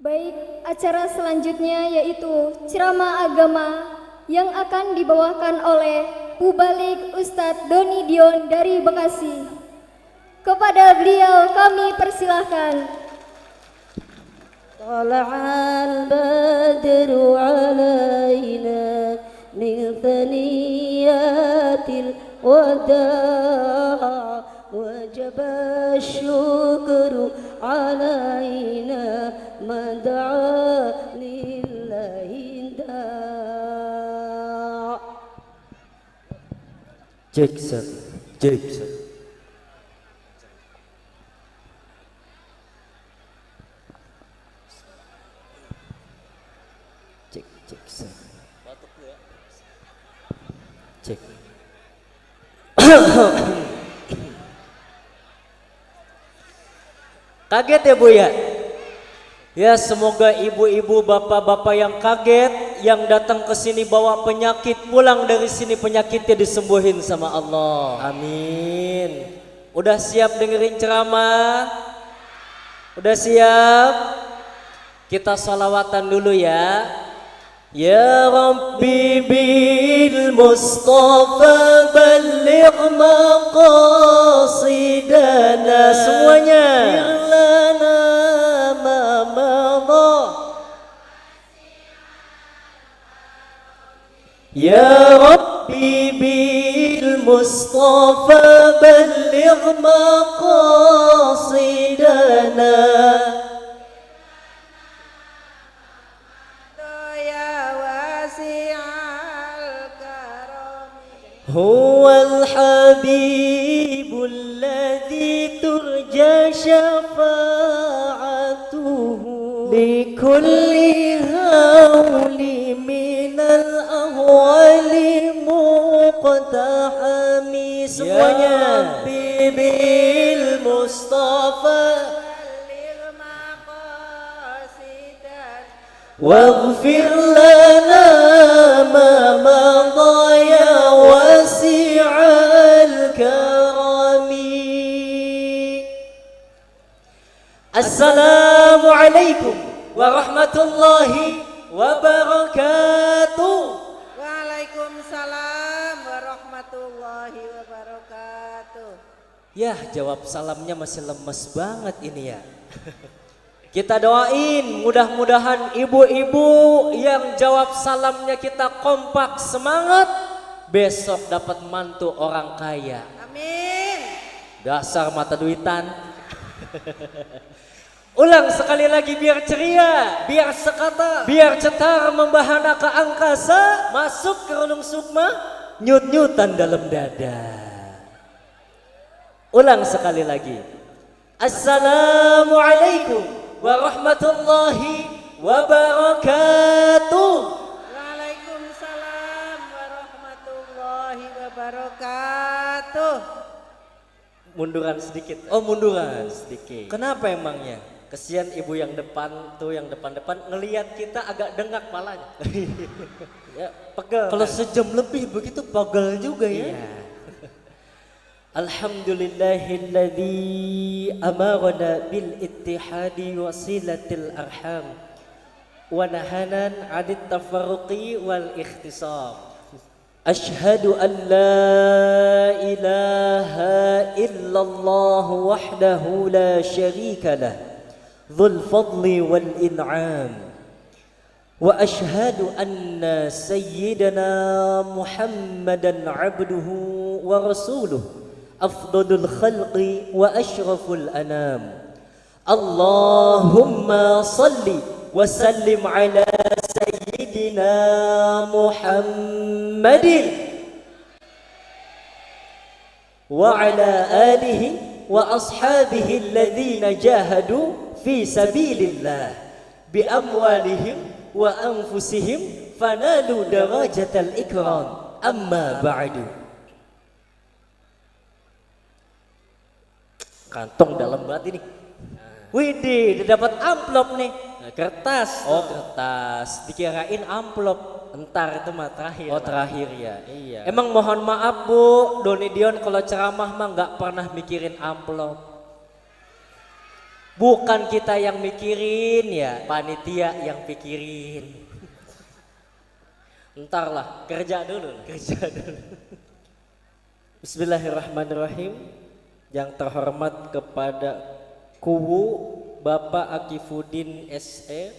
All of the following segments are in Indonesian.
Baik, acara selanjutnya yaitu ceramah agama yang akan dibawakan oleh Mubalik Ustadz Doni Dion dari Bekasi. Kepada beliau kami persilahkan. Tala'al badru alaina min thaniyatil wada' wajaba syukru alaina mada'a lillahi da'. Jackson. Jackson. Cek. Kaget ya Bu ya? Ya semoga ibu-ibu bapak-bapak yang kaget, yang datang ke sini bawa penyakit, pulang dari sini penyakitnya disembuhin sama Allah. Amin. Udah siap dengerin ceramah? Udah siap? Kita salawatan dulu ya. Ya Rabbi bil Mustafa balligh maqasidana. Semuanya. Lana ma madha. Ya Rabbi bil Mustafa balligh maqasidana. هو الحبيب الذي ترجى شفاعته لكل هول من الأهوال مقتحم. Semuanya. Bibil Mustafa واغفر لنا ما مضى يا واسع الكرم. السلام عليكم ورحمة الله وبركاته. Waalaikumsalam warahmatullahi wabarakatuh. Ya, jawab salamnya masih lemes banget ini ya. Kita doain mudah-mudahan ibu-ibu yang jawab salamnya kita kompak semangat, besok dapat mantu orang kaya. Amin. Dasar mata duitan. Ulang sekali lagi biar ceria, biar sekata, biar cetar membahana ke angkasa, masuk ke relung sukma, nyut-nyutan dalam dada. Ulang sekali lagi. Assalamualaikum warahmatullahi wabarakatuh. Waalaikumsalam warahmatullahi wabarakatuh. Munduran sedikit. Oh, munduran sedikit. Kenapa emangnya? Kesian ibu yang depan tuh, yang depan-depan ngelihat kita agak dengak palanya. Ya, pegel. Kalau sejam lebih begitu pegel juga ya. Iya. Alhamdulillahilladzi amarna bil ittihadi wasilatil arham wa nahana 'anit tafarruqi wal ikhtisam. Ashhadu an la ilaha illallah wahdahu la syarika lah dzul fadli wal in'am wa ashhadu anna sayyidana Muhammadan 'abduhu wa rasuluhu afdalul khalqi wa ashraful anam. Allahumma salli wa sallim ala sayyidina Muhammadin wa ala alihi wa ashabihi alladhina jahadu fi sabilillah bi amwalihim wa anfusihim fanalu darajatal ikram. Amma ba'du. Kantong dalam banget ini. Widih, dapat amplop nih. Nah, kertas. Oh, kertas. Dikirain amplop. Entar itu mah terakhir. Oh, terakhir ya. Iya. Emang mohon maaf Bu, Doni Dion kalau ceramah mah nggak pernah mikirin amplop. Bukan kita yang mikirin ya, panitia yang pikirin. Entar lah, kerja dulu. Bismillahirrahmanirrahim. Yang terhormat kepada Kuwu Bapak Akifuddin SE,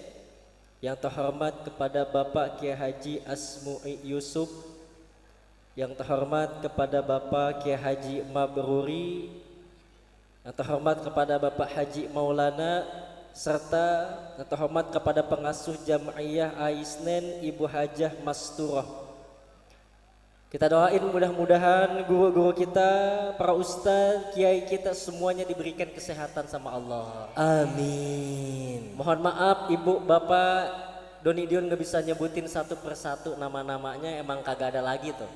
yang terhormat kepada Bapak Kiai Haji Asmu'i Yusuf, yang terhormat kepada Bapak Kiai Haji Mabruri, yang terhormat kepada Bapak Haji Maulana, serta yang terhormat kepada pengasuh Jam'iyah Aisnen Ibu Hajah Masturah. Kita doain mudah-mudahan guru-guru kita, para ustadz, kiai kita semuanya diberikan kesehatan sama Allah. Amin. Mohon maaf Ibu Bapak, Doni Dion gak bisa nyebutin satu persatu nama-namanya, emang kagak ada lagi tuh.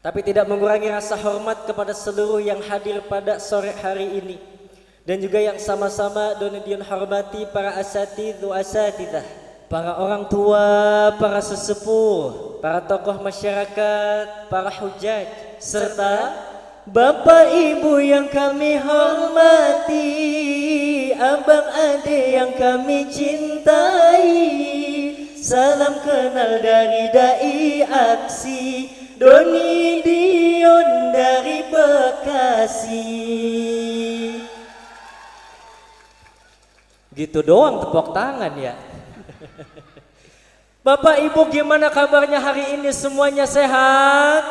Tapi tidak mengurangi rasa hormat kepada seluruh yang hadir pada sore hari ini. Dan juga yang sama-sama Doni Dion hormati para asatidz wa asatidzah, para orang tua, para sesepuh, para tokoh masyarakat, para hujaj, serta Bapak Ibu yang kami hormati, abang ade yang kami cintai. Salam kenal dari dai aksi Doni Dion dari Bekasi. Gitu doang tepuk tangan ya. Bapak Ibu gimana kabarnya hari ini, semuanya sehat?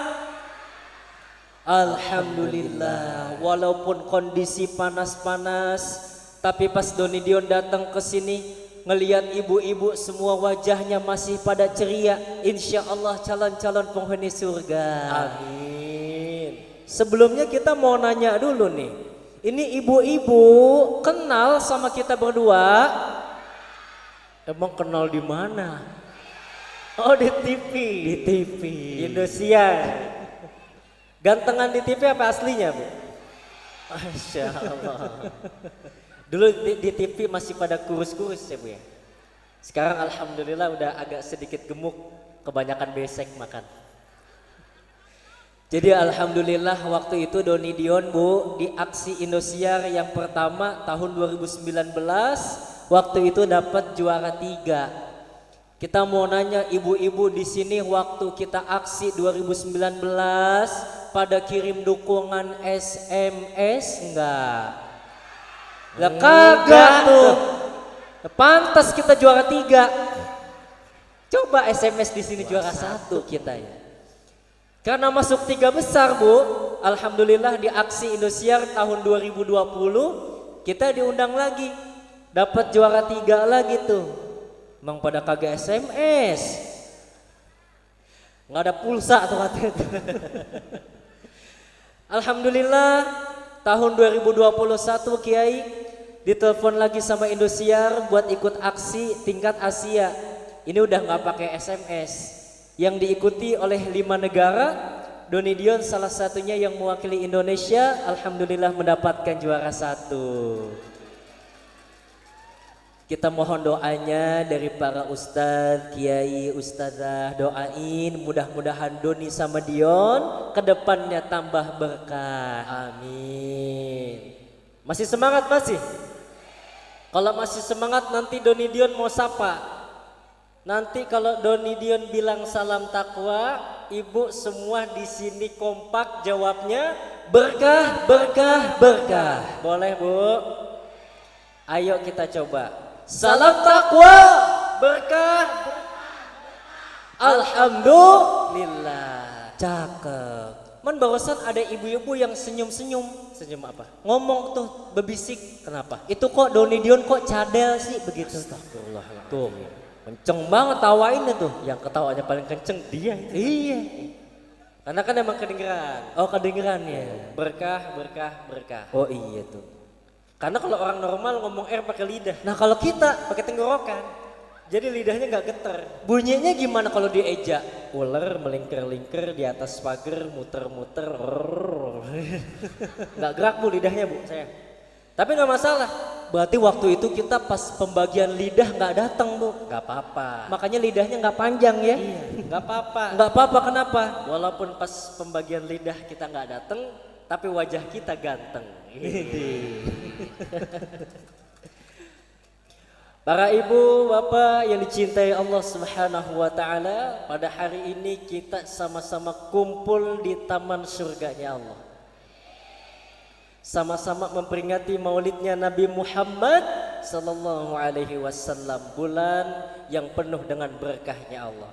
Alhamdulillah. Walaupun kondisi panas-panas, tapi pas Doni Dion datang ke sini ngelihat ibu-ibu semua wajahnya masih pada ceria. Insya Allah calon-calon penghuni surga. Amin. Sebelumnya kita mau nanya dulu nih, ini ibu-ibu kenal sama kita berdua? Emang kenal di mana? Oh di TV. Di TV. Indosiar. Gantengan di TV apa aslinya Bu? Masya Allah. Dulu di TV masih pada kurus-kurus ya Bu ya. Sekarang alhamdulillah udah agak sedikit gemuk, kebanyakan besek makan. Jadi alhamdulillah waktu itu Doni Dion Bu di aksi Indosiar yang pertama tahun 2019 waktu itu dapat juara 3. Kita mau nanya ibu-ibu di sini waktu kita aksi 2019 pada kirim dukungan SMS enggak? Lah kagak tuh. Pantas kita juara 3. Coba SMS di sini juara 1 kita ya. Karena masuk 3 besar Bu, alhamdulillah di aksi Indosiar tahun 2020 kita diundang lagi, dapat juara 3 lagi tuh. Emang pada kagak SMS, nggak ada pulsa tuh katanya. Alhamdulillah tahun 2021 Kiai ditelepon lagi sama Indosiar buat ikut aksi tingkat Asia. Ini udah nggak pakai SMS. Yang diikuti oleh 5 negara, Doni Dion salah satunya yang mewakili Indonesia, alhamdulillah mendapatkan juara 1. Kita mohon doanya dari para ustadz, kiai, ustadzah, doain mudah-mudahan Doni sama Dion kedepannya tambah berkah. Amin. Masih semangat masih? Kalau masih semangat nanti Doni Dion mau sapa. Nanti kalau Doni Dion bilang salam takwa, ibu semua di sini kompak jawabnya berkah, berkah, berkah. Boleh Bu? Ayo kita coba. Salam takwa, berkah, alhamdulillah. Cakep. Man barusan ada ibu-ibu yang senyum-senyum. Senyum apa? Ngomong tuh bebisik. Kenapa? Itu kok Doni Dion kok cadel sih begitu. Astagfirullah. Tuh. Kenceng banget tawainnya tuh. Yang ketawanya paling kenceng dia itu. Iya. Karena kan emang kedengeran. Oh kedengeran ya. Berkah, berkah, berkah. Oh iya tuh. Karena kalau orang normal ngomong R pakai lidah. Nah kalau kita pakai tenggorokan. Jadi lidahnya nggak geter. Bunyinya gimana kalau dieja? Ular melingkar-lingkar di atas pagar, muter-muter. Nggak gerak Bu lidahnya Bu saya. Tapi nggak masalah. Berarti waktu itu kita pas pembagian lidah nggak datang Bu. Nggak apa-apa. Makanya lidahnya nggak panjang ya. Iya. Nggak apa-apa. Nggak apa-apa kenapa? Walaupun pas pembagian lidah kita nggak datang, tapi wajah kita ganteng. Para ibu, bapak yang dicintai Allah Subhanahu wa taala, pada hari ini kita sama-sama kumpul di taman surganya Allah. Sama-sama memperingati maulidnya Nabi Muhammad sallallahu alaihi wasallam, bulan yang penuh dengan berkahnya Allah.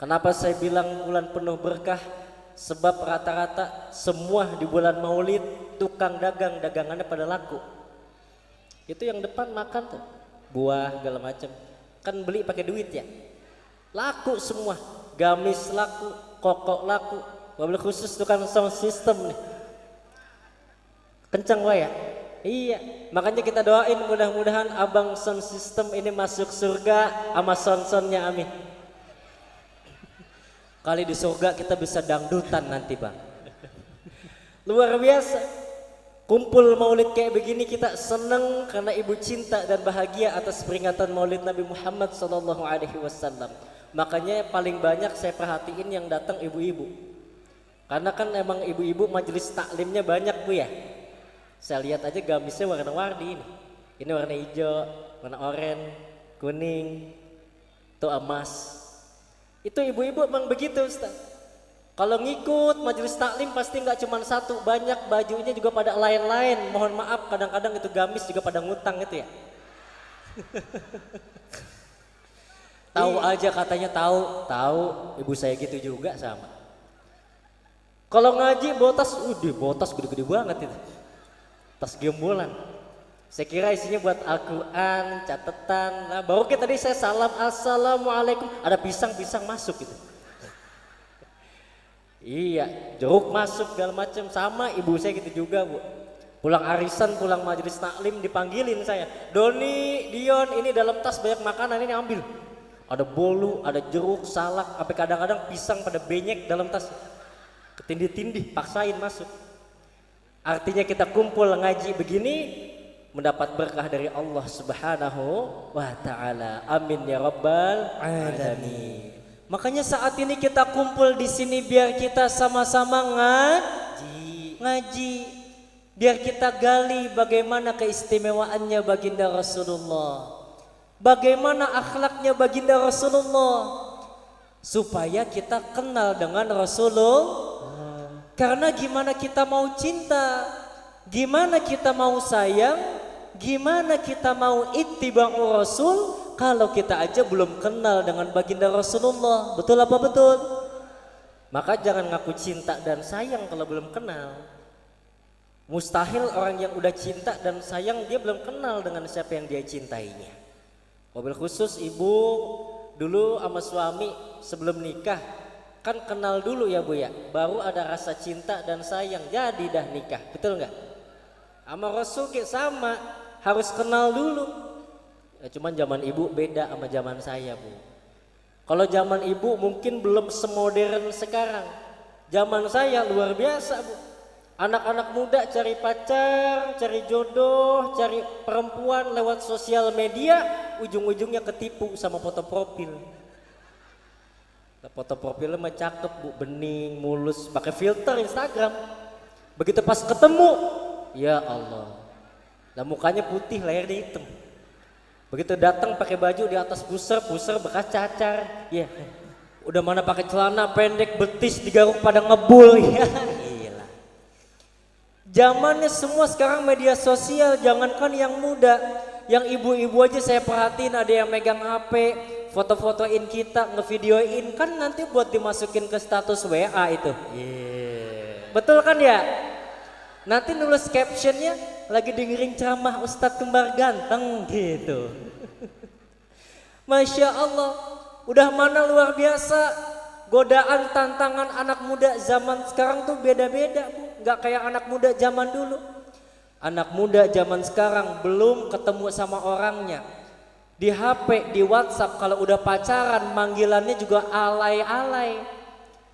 Kenapa saya bilang bulan penuh berkah? Sebab rata-rata semua di bulan maulid tukang dagang dagangannya pada laku. Itu yang depan makan tuh buah segala macam, kan beli pakai duit ya, laku semua, gamis laku, kokok laku, mobil khusus tukang sound system nih, kencang ya. Iya, makanya kita doain mudah-mudahan abang sound system ini masuk surga sama sound-soundnya, amin. Kali di surga kita bisa dangdutan nanti bang. Luar biasa. Kumpul maulid kayak begini kita seneng karena ibu cinta dan bahagia atas peringatan maulid Nabi Muhammad sallallahu alaihi wasallam. Makanya paling banyak saya perhatiin yang datang ibu-ibu. Karena kan emang ibu-ibu majelis taklimnya banyak bu ya. Saya lihat aja gamisnya warna-warni ini. Ini warna hijau, warna oranye, kuning, tuh emas. Itu ibu-ibu emang begitu Ustaz. Kalau ngikut majelis taklim pasti nggak cuma satu, banyak, bajunya juga pada lain-lain. Mohon maaf kadang-kadang itu gamis juga pada ngutang itu ya. Tahu aja katanya tahu ibu saya gitu juga sama. Kalau ngaji bawa tas gede-gede banget itu. Tas gembolan. Saya kira isinya buat Al-Quran, catatan. Nah, baru kita tadi saya salam assalamualaikum, ada pisang masuk gitu. Iya, jeruk masuk segala macam, sama ibu saya gitu juga bu. Pulang arisan, pulang majelis taklim dipanggilin saya, Doni, Dion, ini dalam tas banyak makanan ini ambil. Ada bolu, ada jeruk, salak, sampai kadang-kadang pisang pada benyek dalam tas. Ketindih-tindih, paksain masuk. Artinya kita kumpul ngaji begini mendapat berkah dari Allah Subhanahu wa taala. Amin ya rabbal alamin. Makanya saat ini kita kumpul di sini biar kita sama-sama ngaji, biar kita gali bagaimana keistimewaannya baginda Rasulullah, bagaimana akhlaknya baginda Rasulullah, supaya kita kenal dengan Rasulullah. Karena gimana kita mau cinta, gimana kita mau sayang, gimana kita mau ittiba'u Rasul kalau kita aja belum kenal dengan baginda Rasulullah. Betul apa betul? Maka jangan ngaku cinta dan sayang kalau belum kenal. Mustahil orang yang udah cinta dan sayang dia belum kenal dengan siapa yang dia cintainya. Mobil khusus ibu dulu sama suami sebelum nikah kan kenal dulu ya bu ya, baru ada rasa cinta dan sayang jadi dah nikah, betul nggak? Sama Rasul sama, harus kenal dulu. Ya, cuman zaman ibu beda sama zaman saya bu. Kalau zaman ibu mungkin belum semodern sekarang. Zaman saya luar biasa bu. Anak-anak muda cari pacar, cari jodoh, cari perempuan lewat sosial media, ujung-ujungnya ketipu sama foto profil. Foto profilnya mah cakep bu, bening, mulus, pakai filter Instagram. Begitu pas ketemu, ya Allah, lah mukanya putih, lehernya hitam. Begitu datang pakai baju di atas pusar bekas cacar, ya. Udah mana pakai celana pendek betis digaruk pada ngebul, ya. Gila. Zamannya semua sekarang media sosial, jangankan yang muda, yang ibu-ibu aja saya perhatiin ada yang megang HP, foto-fotoin kita, ngevideoin, kan nanti buat dimasukin ke status WA itu. Yeah. Betul kan ya? Nanti nulis captionnya lagi dengerin ceramah Ustadz Kembar Ganteng gitu. Masya Allah, udah mana luar biasa. Godaan tantangan anak muda zaman sekarang tuh beda-beda bu. Gak kayak anak muda zaman dulu. Anak muda zaman sekarang belum ketemu sama orangnya. Di HP, di WhatsApp kalau udah pacaran manggilannya juga alay-alay.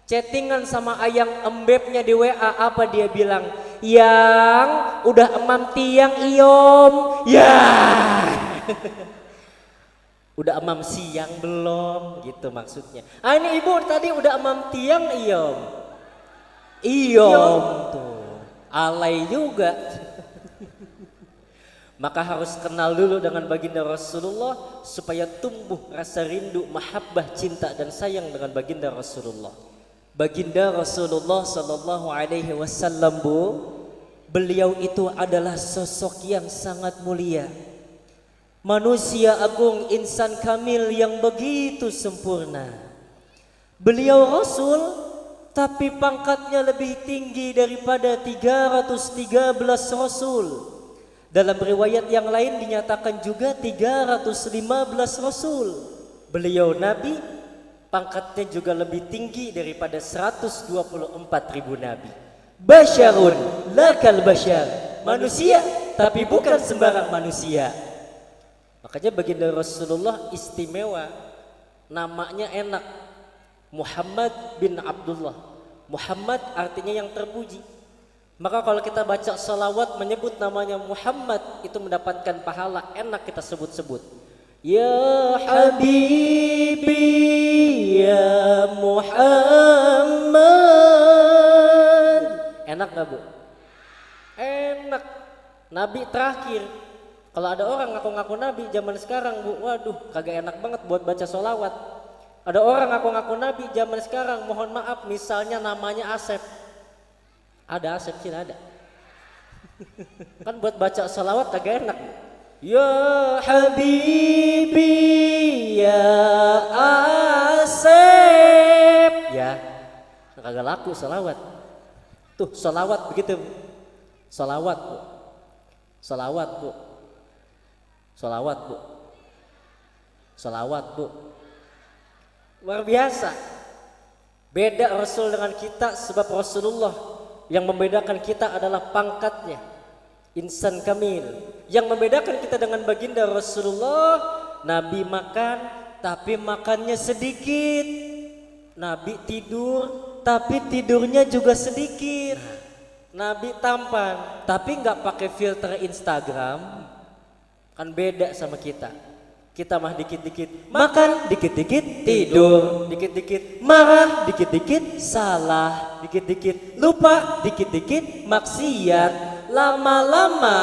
Chattingan sama ayang embebnya di WA apa dia bilang? Yang udah emam tiang iom. Ya. Udah emam siang belum gitu maksudnya. Ah ini ibu tadi udah emam tiang iom. Iom tuh. Alay juga. Maka harus kenal dulu dengan baginda Rasulullah supaya tumbuh rasa rindu, mahabbah, cinta dan sayang dengan baginda Rasulullah. Baginda Rasulullah sallallahu alaihi wasallam, Bu, beliau itu adalah sosok yang sangat mulia. Manusia agung, insan kamil yang begitu sempurna. Beliau Rasul, tapi pangkatnya lebih tinggi daripada 313 Rasul. Dalam riwayat yang lain dinyatakan juga 315 Rasul. Beliau Nabi, pangkatnya juga lebih tinggi daripada 124.000 Nabi. Basyarun lakal basyar, manusia tapi bukan sembarang manusia. Makanya baginda Rasulullah istimewa, namanya enak, Muhammad bin Abdullah. Muhammad artinya yang terpuji. Maka kalau kita baca salawat menyebut namanya Muhammad, itu mendapatkan pahala, enak kita sebut-sebut. Ya Habibi ya Muhammad. Enak gak, Bu? Enak. Nabi terakhir. Kalau ada orang ngaku-ngaku Nabi zaman sekarang, Bu, waduh kagak enak banget buat baca salawat. Ada orang ngaku-ngaku Nabi zaman sekarang, mohon maaf, misalnya namanya Asep. Ada Asep sih ada. Kan buat baca salawat kagak enak. Ya Habibi ya Asep. Ya, kagak laku salawat. Tuh salawat begitu. Salawat, Bu. Salawat, Bu. Salawat, Bu. Salawat, Bu. Luar biasa. Beda Rasul dengan kita sebab Rasulullah yang membedakan kita adalah pangkatnya, insan kamil. Yang membedakan kita dengan baginda Rasulullah, Nabi makan tapi makannya sedikit. Nabi tidur tapi tidurnya juga sedikit. Nabi tampan tapi nggak pakai filter Instagram. Kan beda sama kita. Kita mah dikit-dikit makan, dikit-dikit tidur, dikit-dikit marah, dikit-dikit salah, dikit-dikit lupa, dikit-dikit maksiat. Lama-lama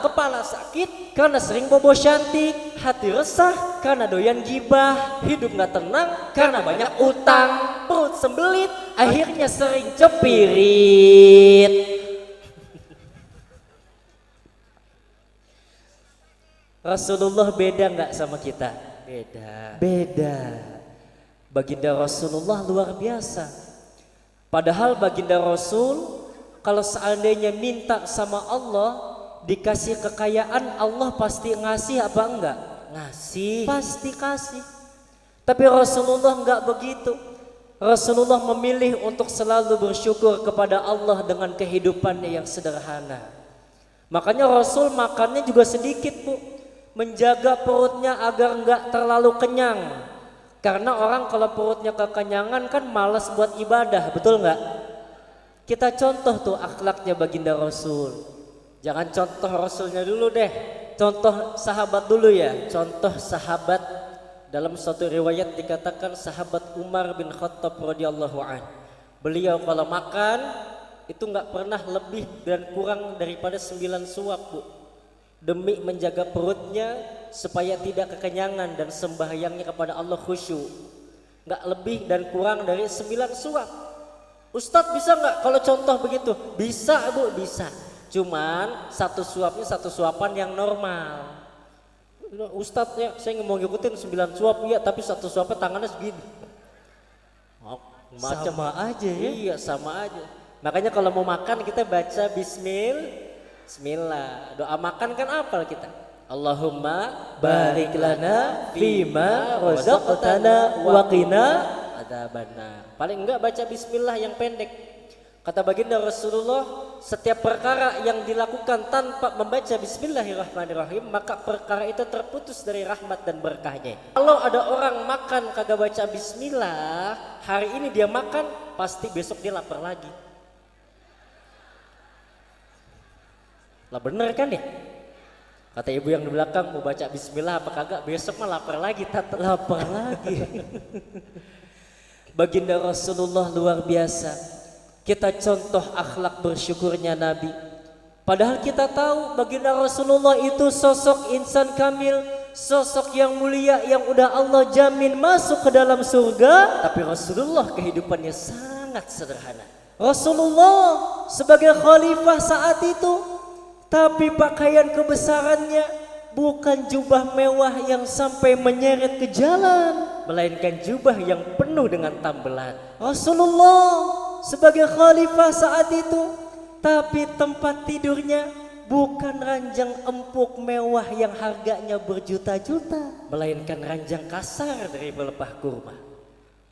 kepala sakit karena sering bobo shanty, hati resah karena doyan gibah, hidup gak tenang karena banyak utang, perut sembelit, akhirnya sering cepirit. Rasulullah beda nggak sama kita? Beda. Beda. Baginda Rasulullah luar biasa. Padahal baginda Rasul kalau seandainya minta sama Allah dikasih kekayaan, Allah pasti ngasih apa enggak? Ngasih. Pasti kasih. Tapi Rasulullah enggak begitu. Rasulullah memilih untuk selalu bersyukur kepada Allah dengan kehidupannya yang sederhana. Makanya Rasul makannya juga sedikit, Bu. Menjaga perutnya agar enggak terlalu kenyang. Karena orang kalau perutnya kekenyangan kan malas buat ibadah, betul enggak? Kita contoh tuh akhlaknya baginda Rasul. Jangan contoh Rasulnya dulu deh, contoh sahabat dulu ya. Contoh sahabat, dalam suatu riwayat dikatakan sahabat Umar bin Khattab radhiyallahu an. Beliau kalau makan itu enggak pernah lebih dan kurang daripada 9 suap, Bu. Demi menjaga perutnya supaya tidak kekenyangan dan sembahyangnya kepada Allah khusyuk. Nggak lebih dan kurang dari 9 suap. Ustadz bisa nggak kalau contoh begitu? Bisa, Bu, bisa. Cuman satu suapnya satu suapan yang normal. Ustadz ya saya nggak mau ngikutin 9 suap ya, tapi satu suapnya tangannya segini. Oh, sama aja ya? Iya sama aja. Makanya kalau mau makan kita baca Bismillah, doa makan kan apal kita. Allahumma barik lana fima razaqtana wa qina adzabannar. Paling enggak baca bismillah yang pendek. Kata baginda Rasulullah, setiap perkara yang dilakukan tanpa membaca bismillahirrahmanirrahim, maka perkara itu terputus dari rahmat dan berkahnya. Kalau ada orang makan kagak baca bismillah, hari ini dia makan, pasti besok dia lapar lagi. Lah bener kan ya? Kata ibu yang di belakang, mau baca bismillah apa kagak, besok mah lapar lagi, lapar lagi. Baginda Rasulullah luar biasa. Kita contoh akhlak bersyukurnya Nabi. Padahal kita tahu baginda Rasulullah itu sosok insan kamil, sosok yang mulia yang udah Allah jamin masuk ke dalam surga. Tapi Rasulullah kehidupannya sangat sederhana. Rasulullah sebagai khalifah saat itu, tapi pakaian kebesarannya bukan jubah mewah yang sampai menyeret ke jalan, melainkan jubah yang penuh dengan tambelan. Rasulullah sebagai khalifah saat itu, tapi tempat tidurnya bukan ranjang empuk mewah yang harganya berjuta-juta, melainkan ranjang kasar dari pelepah kurma.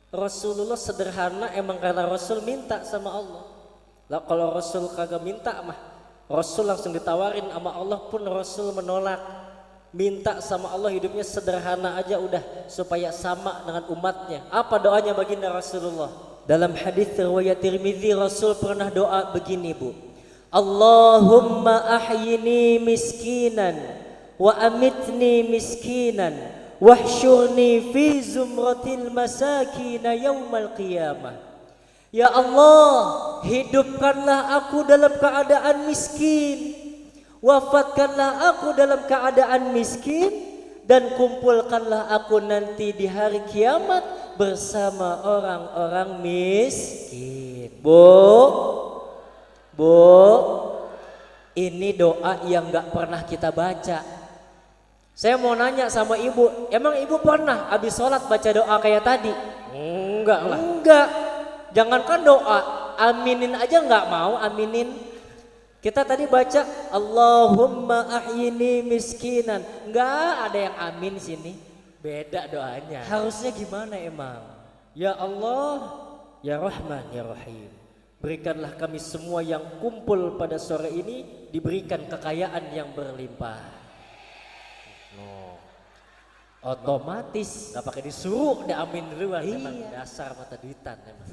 Rasulullah sederhana emang karena Rasul minta sama Allah. Lah kalau Rasul kagak minta mah, Rasul langsung ditawarin sama Allah pun Rasul menolak. Minta sama Allah hidupnya sederhana aja udah supaya sama dengan umatnya. Apa doanya baginda Rasulullah? Dalam hadis riwayat Tirmidzi Rasul pernah doa begini, Bu. Allahumma ahyini miskinan wa amitni miskinan wahsyurni fi zumratil masakin yaumal qiyamah. Ya Allah, hidupkanlah aku dalam keadaan miskin, wafatkanlah aku dalam keadaan miskin, dan kumpulkanlah aku nanti di hari kiamat bersama orang-orang miskin. Bu, ini doa yang gak pernah kita baca. Saya mau nanya sama ibu, emang ibu pernah habis sholat baca doa kayak tadi? Enggak lah. Enggak. Jangankan doa, aminin aja nggak mau aminin. Kita tadi baca Allahumma ahyini miskinan, nggak ada yang amin sini. Beda doanya. Harusnya gimana emang? Ya Allah, ya Rahman, ya Rahim, berikanlah kami semua yang kumpul pada sore ini diberikan kekayaan yang berlimpah. Otomatis nggak pakai disuruh, udah amin duluan. Emang dasar mata duitan emang.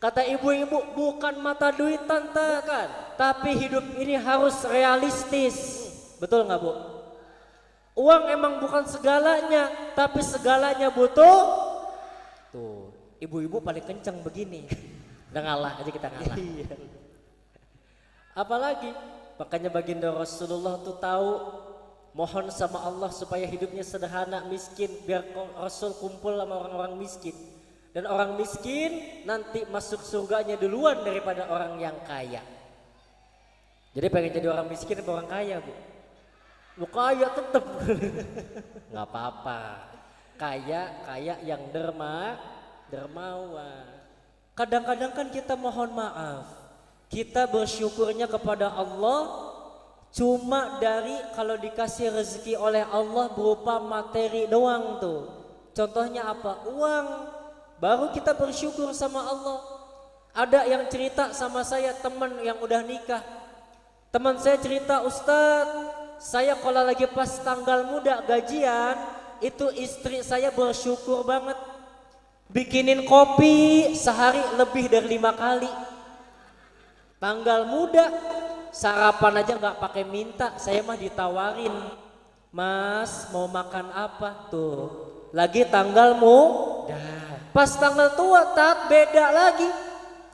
Kata ibu-ibu, bukan mata duitan kan, tapi hidup ini harus realistis. Betul nggak, Bu? Uang emang bukan segalanya, tapi segalanya butuh. Tuh, ibu-ibu paling kencang begini. Udah ngalah aja kita ngalah. Apalagi makanya baginda Rasulullah tuh tahu, mohon sama Allah supaya hidupnya sederhana, miskin, biar Rasul kumpul sama orang-orang miskin. Dan orang miskin nanti masuk surganya duluan daripada orang yang kaya. Jadi pengen jadi orang miskin atau orang kaya, Bu? Lu kaya tetep. Nggak apa-apa. Kaya yang dermawan. Kadang-kadang kan kita mohon maaf, kita bersyukurnya kepada Allah cuma dari kalau dikasih rezeki oleh Allah berupa materi doang tuh. Contohnya apa? Uang. Baru kita bersyukur sama Allah. Ada yang cerita sama saya, teman yang udah nikah. Teman saya cerita, Ustadz, saya kalau lagi pas tanggal muda gajian, itu istri saya bersyukur banget. Bikinin kopi sehari lebih dari 5 kali. Tanggal muda sarapan aja nggak pakai minta, saya mah ditawarin. Mas mau makan apa? Tuh, lagi tanggal muda. Pas tanggal tua tat beda lagi.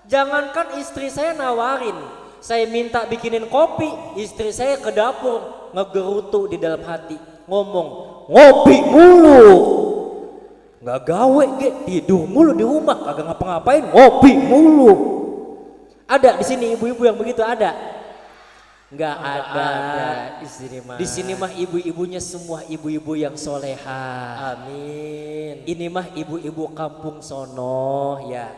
Jangankan istri saya nawarin, saya minta bikinin kopi, istri saya ke dapur ngegerutu di dalam hati, ngomong ngopi mulu, nggak gawe ge, tidur mulu di rumah, kagak ngapa-ngapain, ngopi mulu. Ada di sini ibu-ibu yang begitu ada? Nggak ada. Di sini mah ibu-ibunya semua ibu-ibu yang soleha. Amin. Ini mah ibu-ibu kampung sono ya.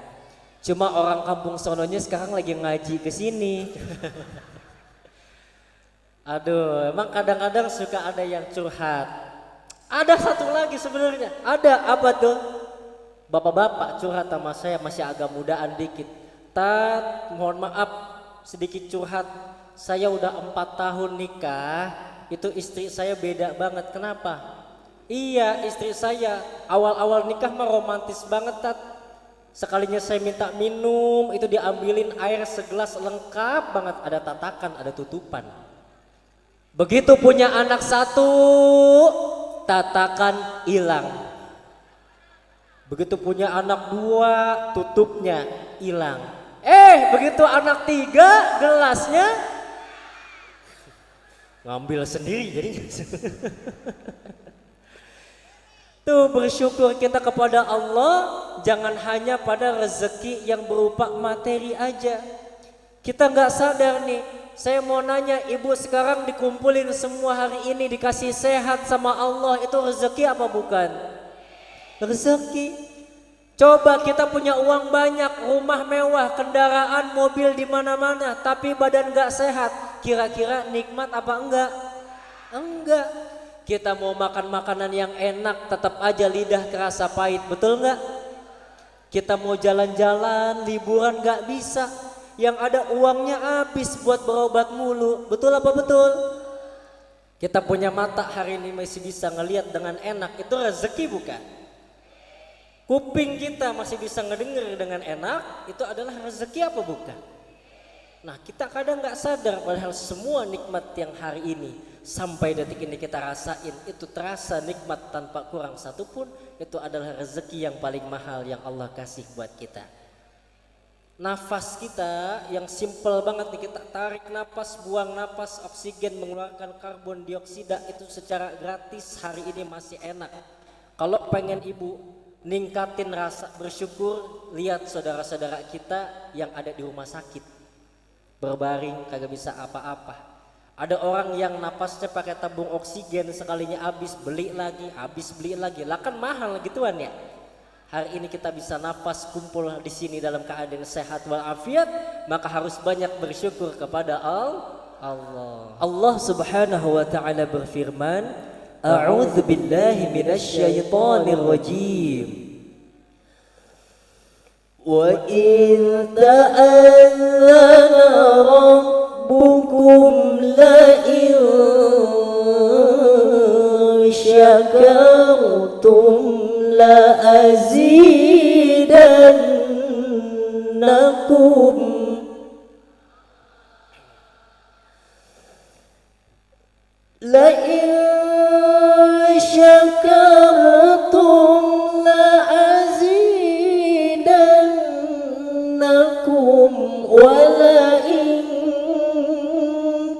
Cuma orang kampung sononya sekarang lagi ngaji ke sini. Aduh, emang kadang-kadang suka ada yang curhat. Ada satu lagi sebenarnya. Ada apa tuh? Bapak-bapak curhat sama saya, masih agak mudaan dikit. Tat, mohon maaf sedikit curhat. Saya udah 4 tahun nikah, itu istri saya beda banget. Kenapa? Iya, istri saya awal-awal nikah mah romantis banget, Tat. Sekalinya saya minta minum, itu diambilin air segelas lengkap banget, ada tatakan, ada tutupan. Begitu punya anak 1, tatakan hilang. Begitu punya anak 2, tutupnya hilang. Begitu anak 3, gelasnya Ngambil sendiri jadinya. Tuh bersyukur kita kepada Allah jangan hanya pada rezeki yang berupa materi aja. Kita nggak sadar nih. Saya mau nanya, ibu sekarang dikumpulin semua hari ini dikasih sehat sama Allah, itu rezeki apa bukan? Rezeki. Coba kita punya uang banyak, rumah mewah, kendaraan, mobil di mana-mana, tapi badan nggak sehat. Kira-kira nikmat apa enggak? Enggak. Kita mau makan makanan yang enak, tetap aja lidah kerasa pahit, betul nggak? Kita mau jalan-jalan, liburan nggak bisa. Yang ada uangnya habis buat berobat mulu, betul apa betul? Kita punya mata hari ini masih bisa ngelihat dengan enak, itu rezeki bukan? Kuping kita masih bisa ngedenger dengan enak, itu adalah rezeki apa bukan? Nah kita kadang nggak sadar padahal semua nikmat yang hari ini sampai detik ini kita rasain itu terasa nikmat tanpa kurang satupun, itu adalah rezeki yang paling mahal yang Allah kasih buat kita. Nafas kita yang simple banget nih, kita tarik nafas, buang nafas, oksigen, mengeluarkan karbon dioksida itu secara gratis hari ini masih enak. Kalau pengen ibu ningkatin rasa bersyukur, lihat saudara-saudara kita yang ada di rumah sakit berbaring kagak bisa apa-apa. Ada orang yang napasnya pakai tabung oksigen, sekalinya habis beli lagi, lah kan mahal gituan ya. Hari ini kita bisa nafas kumpul di sini dalam keadaan sehat walafiat, maka harus banyak bersyukur kepada Allah. Allah Subhanahu wa taala berfirman, A'udzu billahi minasyaitonir rajim. Wa in ta'azzana rabbukum la in syakartum la azidannakum la in syakartum la azidannakum wa la in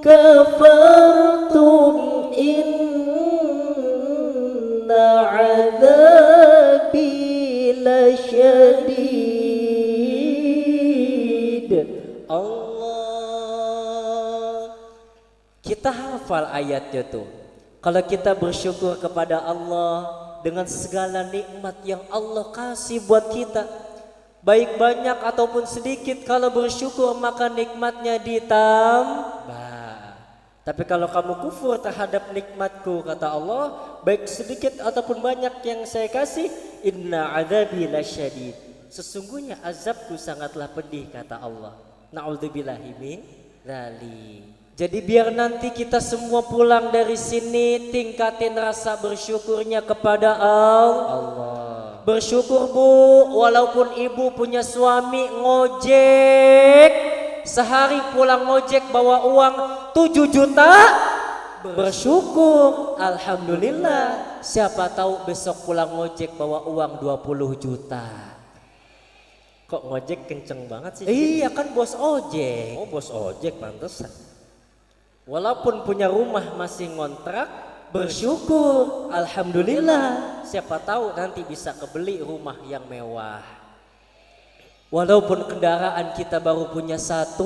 kafartum inna adzabi lasyadid. Allah, kita hafal ayatnya tuh. Kalau kita bersyukur kepada Allah dengan segala nikmat yang Allah kasih buat kita, baik banyak ataupun sedikit, kalau bersyukur maka nikmatnya ditambah. Tapi kalau kamu kufur terhadap nikmatku, kata Allah, baik sedikit ataupun banyak yang saya kasih, inna adzabi lasyadid, sesungguhnya azabku sangatlah pedih, kata Allah. Na'udzubillahi min dzalik. Jadi biar nanti kita semua pulang dari sini tingkatin rasa bersyukurnya kepada Allah. Bersyukur Bu, walaupun ibu punya suami ngojek, sehari pulang ngojek bawa uang 7 juta, bersyukur, alhamdulillah. Siapa tahu besok pulang ngojek bawa uang 20 juta. Kok ngojek kenceng banget sih? Iya kan bos ojek. Oh bos ojek pantesan. Walaupun punya rumah masih ngontrak, bersyukur, alhamdulillah. Siapa tahu nanti bisa kebeli rumah yang mewah. Walaupun kendaraan kita baru punya 1,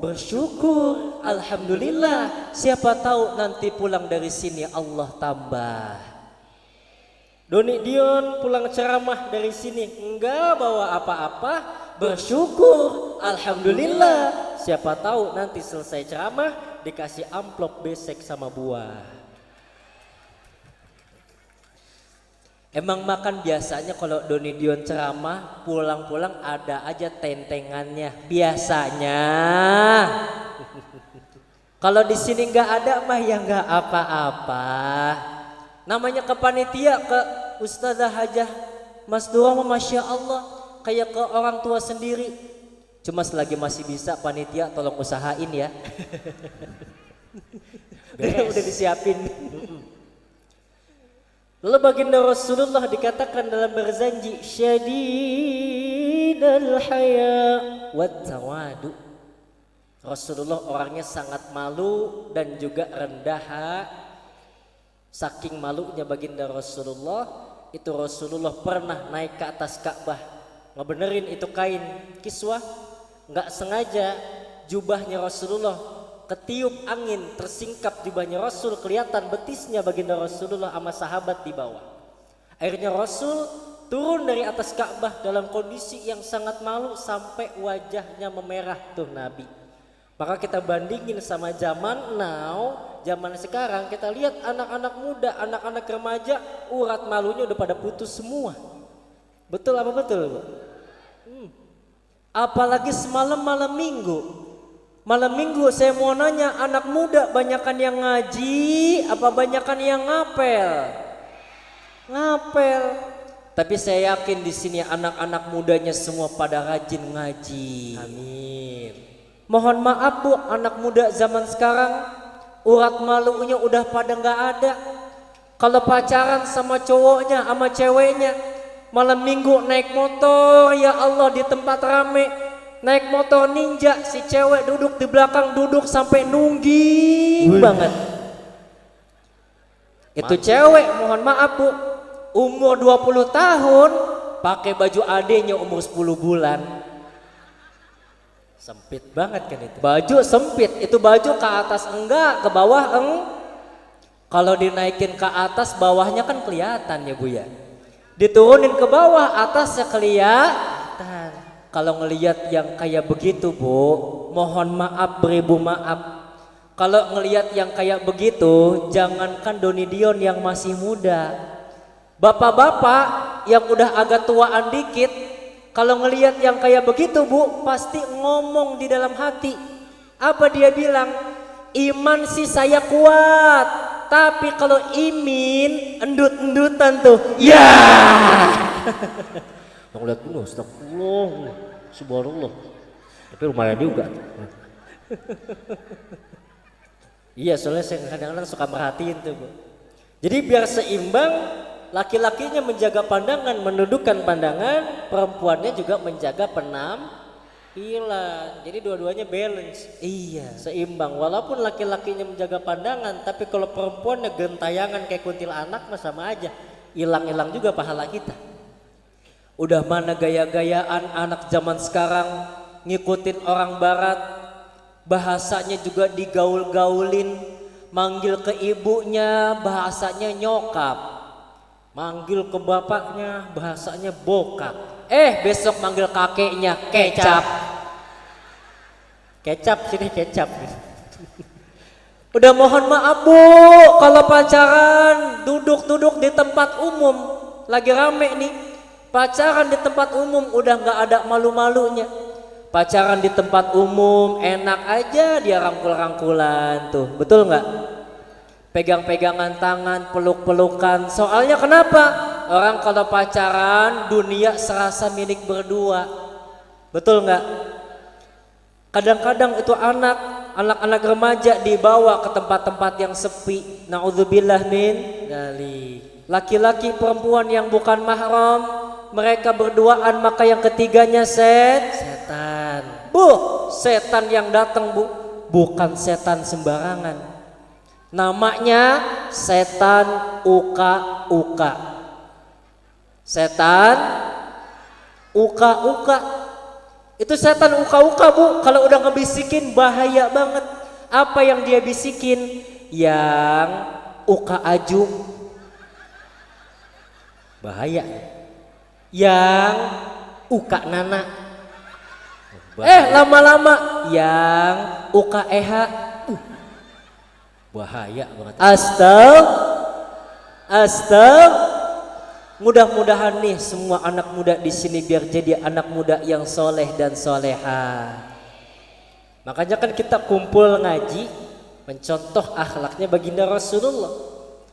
bersyukur, alhamdulillah. Siapa tahu nanti pulang dari sini Allah tambah. Doni Dion pulang ceramah dari sini enggak bawa apa-apa, bersyukur, alhamdulillah. Siapa tahu nanti selesai ceramah dikasih amplop besek sama buah. Emang makan biasanya kalau Doni Dion ceramah pulang-pulang ada aja tentengannya biasanya. Kalau di sini nggak ada mah ya nggak apa-apa. Namanya ke panitia, ke Ustazah Hajah Mas Dura mah masya Allah kayak ke orang tua sendiri. Cuma selagi masih bisa panitia tolong usahain ya. Udah disiapin. Lalu baginda Rasulullah dikatakan dalam berzanji, syadidal haya wat tawadu. Rasulullah orangnya sangat malu dan juga rendah. Saking malunya baginda Rasulullah, itu Rasulullah pernah naik ke atas Ka'bah ngebenerin itu kain kiswah, nggak sengaja jubahnya Rasulullah ketiup angin, tersingkap jubahnya Rasul, kelihatan betisnya baginda Rasulullah sama sahabat di bawah. Akhirnya Rasul turun dari atas Ka'bah dalam kondisi yang sangat malu sampai wajahnya memerah tuh Nabi. Maka kita bandingin sama zaman now, zaman sekarang, kita lihat anak-anak muda, anak-anak remaja, urat malunya udah pada putus semua. Betul apa betul, Bu? Apalagi semalam malam minggu. Malam minggu saya mau nanya, anak muda banyakan yang ngaji apa banyakan yang ngapel? Ngapel. Tapi saya yakin di sini anak-anak mudanya semua pada rajin ngaji. Amin. Mohon maaf Bu, anak muda zaman sekarang urat malunya udah pada nggak ada. Kalau pacaran sama cowoknya sama ceweknya, malam minggu naik motor, ya Allah di tempat rame, naik motor ninja, si cewek duduk di belakang, duduk sampai nungging banget. Itu cewek, mohon maaf Bu, umur 20 tahun pakai baju adenya umur 10 bulan. Sempit banget kan itu. Baju sempit, itu baju ke atas enggak, ke bawah Kalau dinaikin ke atas bawahnya kan kelihatan ya Bu ya. Diturunin ke bawah atasnya kelihatan. Kalau ngelihat yang kayak begitu Bu, mohon maaf beribu maaf. Kalau ngelihat yang kayak begitu, jangankan Doni Dion yang masih muda, bapak-bapak yang udah agak tuaan dikit, kalau ngelihat yang kayak begitu Bu, pasti ngomong di dalam hati. Apa dia bilang? Iman sih saya kuat, tapi kalau imin endut-endutan tuh. Ya. Ngeliat dulu, astagfirullah, subhanallah. Tapi lumayan juga. Iya, soalnya saya kadang-kadang suka merhatiin tuh Bu. Jadi biar seimbang, laki-lakinya menjaga pandangan, menundukkan pandangan, perempuannya juga menjaga penampilan. Jadi dua-duanya balance. Iya, seimbang. Walaupun laki-lakinya menjaga pandangan, tapi kalau perempuannya gentayangan kayak kuntilanak mah sama aja. Hilang-hilang juga pahala kita. Udah mana gaya-gayaan anak zaman sekarang ngikutin orang barat, bahasanya juga digaul-gaulin, manggil ke ibunya bahasanya nyokap, manggil ke bapaknya bahasanya bokap, besok manggil kakeknya kecap. Kecap sini kecap. Udah mohon maaf Bu, kalau pacaran duduk-duduk di tempat umum, lagi rame nih, pacaran di tempat umum udah nggak ada malu-malunya. Pacaran di tempat umum enak aja dia rangkul-rangkulan tuh, betul nggak? Pegang-pegangan tangan, peluk-pelukan. Soalnya kenapa? Orang kalau pacaran dunia serasa milik berdua, betul nggak? Kadang-kadang itu anak-anak remaja dibawa ke tempat-tempat yang sepi. Naudzubillah min dzalik. Laki-laki perempuan yang bukan mahram, mereka berduaan, maka yang ketiganya setan. Bu, setan yang datang Bu, bukan setan sembarangan. Namanya setan uka-uka. Setan uka-uka. Itu setan uka-uka Bu, kalau udah ngebisikin bahaya banget. Apa yang dia bisikin? Yang uka aju. Bahaya. Yang uka nana, lama-lama yang uka eha, bahaya banget. Mudah-mudahan nih semua anak muda di sini biar jadi anak muda yang soleh dan soleha. Makanya kan kita kumpul ngaji, mencontoh akhlaknya baginda Rasulullah,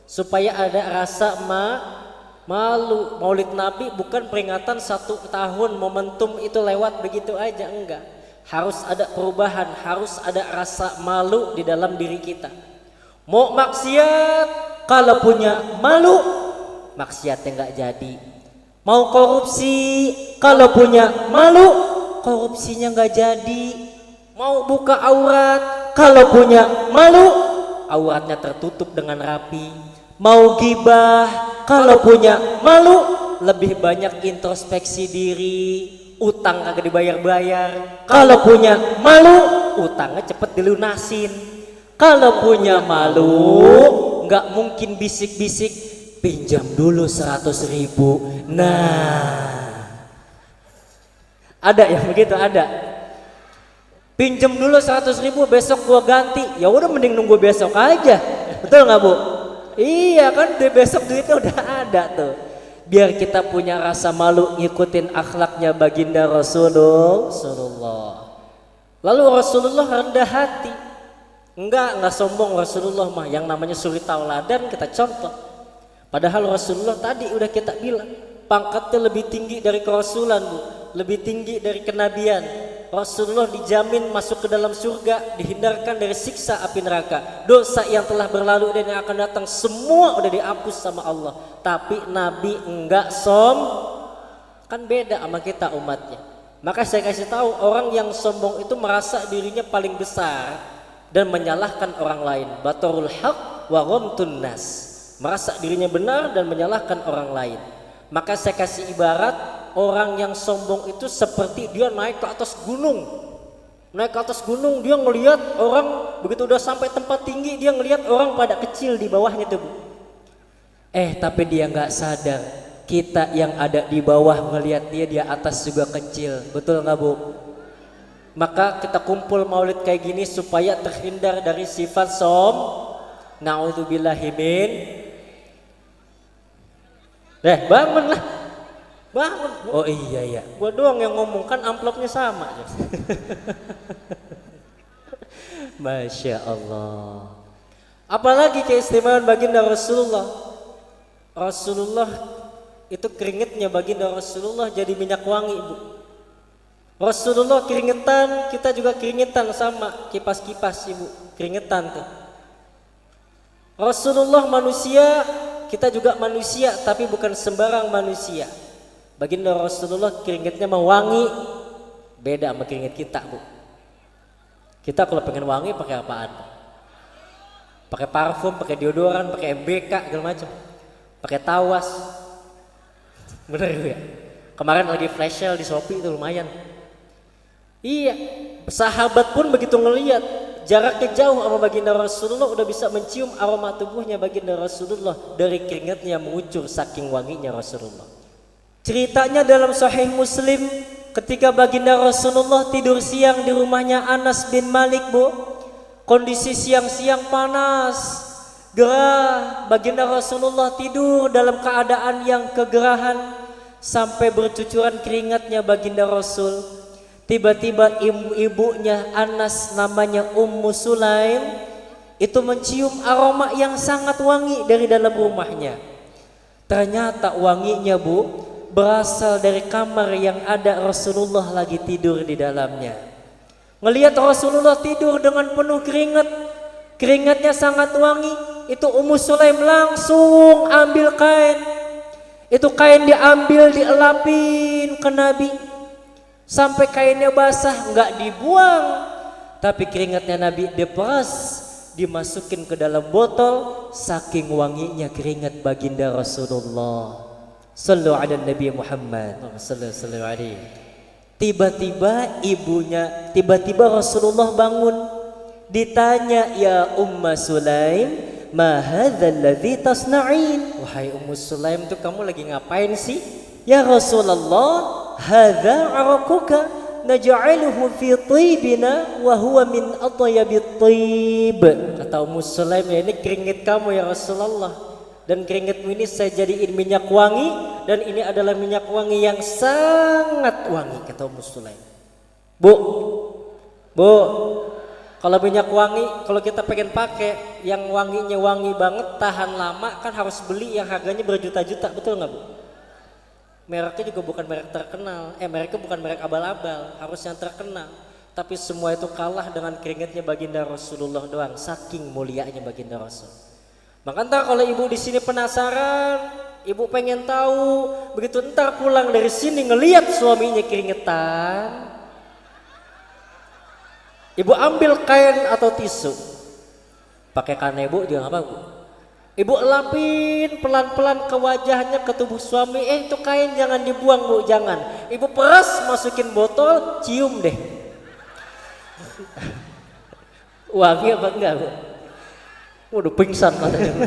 supaya ada rasa malu. Maulid Nabi bukan peringatan 1 tahun momentum itu lewat begitu aja, enggak. Harus ada perubahan, harus ada rasa malu di dalam diri kita. Mau maksiat, kalau punya malu, maksiatnya enggak jadi. Mau korupsi, kalau punya malu, korupsinya enggak jadi. mau buka aurat, kalau punya malu, auratnya tertutup dengan rapi. Mau gibah, kalau punya malu, lebih banyak introspeksi diri, utang kagak dibayar-bayar. Kalau punya malu, utangnya cepet dilunasin. Kalau punya malu, nggak mungkin bisik-bisik, pinjam dulu 100.000. Nah, ada yang begitu, ada. Pinjam dulu 100.000, besok gua ganti. Ya udah mending nunggu besok aja. Betul nggak Bu? Iya kan, di besok duitnya udah ada tuh. Biar kita punya rasa malu ngikutin akhlaknya baginda Rasulullah. Lalu Rasulullah rendah hati. Enggak sombong Rasulullah mah. Yang namanya suri tauladan kita contoh. Padahal Rasulullah tadi udah kita bilang, pangkatnya lebih tinggi dari kerasulan Bu, lebih tinggi dari kenabian. Rasulullah dijamin masuk ke dalam surga, dihindarkan dari siksa api neraka. Dosa yang telah berlalu dan yang akan datang semua udah dihapus sama Allah. Tapi Nabi enggak kan beda sama kita umatnya. Maka saya kasih tahu, orang yang sombong itu merasa dirinya paling besar dan menyalahkan orang lain. Batarul haq wa ghamtun nas. Merasa dirinya benar dan menyalahkan orang lain. Maka saya kasih ibarat, orang yang sombong itu seperti dia naik ke atas gunung. Naik ke atas gunung, dia ngelihat orang, begitu udah sampai tempat tinggi, dia ngelihat orang pada kecil di bawahnya tuh Bu. Tapi dia nggak sadar, kita yang ada di bawah ngelihat dia atas juga kecil. Betul nggak Bu? Maka kita kumpul maulid kayak gini supaya terhindar dari sifat Na'udzubillahi min. Bangunlah. Bangun. Oh iya. Gua doang yang ngomong, kan amplopnya sama. Masya Allah. Apalagi keistimewaan baginda Rasulullah. Rasulullah itu keringetnya baginda Rasulullah jadi minyak wangi Bu. Rasulullah keringetan, kita juga keringetan sama kipas-kipas Ibu. Keringetan tuh. Rasulullah manusia, kita juga manusia, tapi bukan sembarang manusia. Baginda Rasulullah keringetnya mau wangi, beda sama keringet kita Bu. Kita kalau pengen wangi pakai apaan? Pakai parfum, pakai deodoran, pakai MBK segala macam, pakai tawas. Bener ya? Kemarin lagi flash sale di Shopee itu lumayan. Iya, sahabat pun begitu ngelihat, jaraknya jauh sama baginda Rasulullah udah bisa mencium aroma tubuhnya baginda Rasulullah dari keringatnya mengucur saking wanginya Rasulullah. Ceritanya dalam Sahih Muslim, ketika baginda Rasulullah tidur siang di rumahnya Anas bin Malik Bu, kondisi siang-siang panas, gerah, baginda Rasulullah tidur dalam keadaan yang kegerahan sampai bercucuran keringatnya baginda Rasul. Tiba-tiba ibunya Anas namanya Ummu Sulaim itu mencium aroma yang sangat wangi dari dalam rumahnya. Ternyata wanginya Bu berasal dari kamar yang ada Rasulullah lagi tidur di dalamnya. Ngelihat Rasulullah tidur dengan penuh keringat, keringatnya sangat wangi, itu Ummu Sulaim langsung ambil kain. Itu kain diambil, dielapin ke Nabi sampai kainnya basah, nggak dibuang, tapi keringatnya Nabi diperas, dimasukin ke dalam botol, saking wanginya keringat baginda Rasulullah. Sallu ala Nabi Muhammad sallallahu alaihi. Tiba-tiba Rasulullah bangun, ditanya, ya Umma Sulaim, ma hadzal ladzi tasna'in? Wahai Ummu Sulaim, tuh kamu lagi ngapain sih? Ya Rasulullah, hadza arakuka naj'aluhu fi tibina wa huwa min atyabit tib. Kata Ummu Sulaim, ya ini keringat kamu ya Rasulullah, dan keringatmu ini saya jadiin minyak wangi, dan ini adalah minyak wangi yang sangat wangi, kata Ummu Sulaim. Bu, kalau minyak wangi, kalau kita pengen pakai yang wanginya wangi banget, tahan lama, kan harus beli yang harganya berjuta-juta, betul nggak Bu? Mereknya juga bukan merek terkenal, mereknya bukan merek abal-abal, harus yang terkenal. Tapi semua itu kalah dengan keringatnya baginda Rasulullah doang, saking mulianya baginda Rasul. Maka ntar kalau ibu di sini penasaran, ibu pengen tahu, begitu ntar pulang dari sini ngelihat suaminya keringetan, Ibu ambil kain atau tisu, pakai kanebo juga apa bu? Ibu lapin pelan-pelan ke wajahnya, ke tubuh suami. Itu kain jangan dibuang bu, jangan. Ibu peras, masukin botol, cium deh. Wangi apa enggak bu? Waduh pingsan matanya.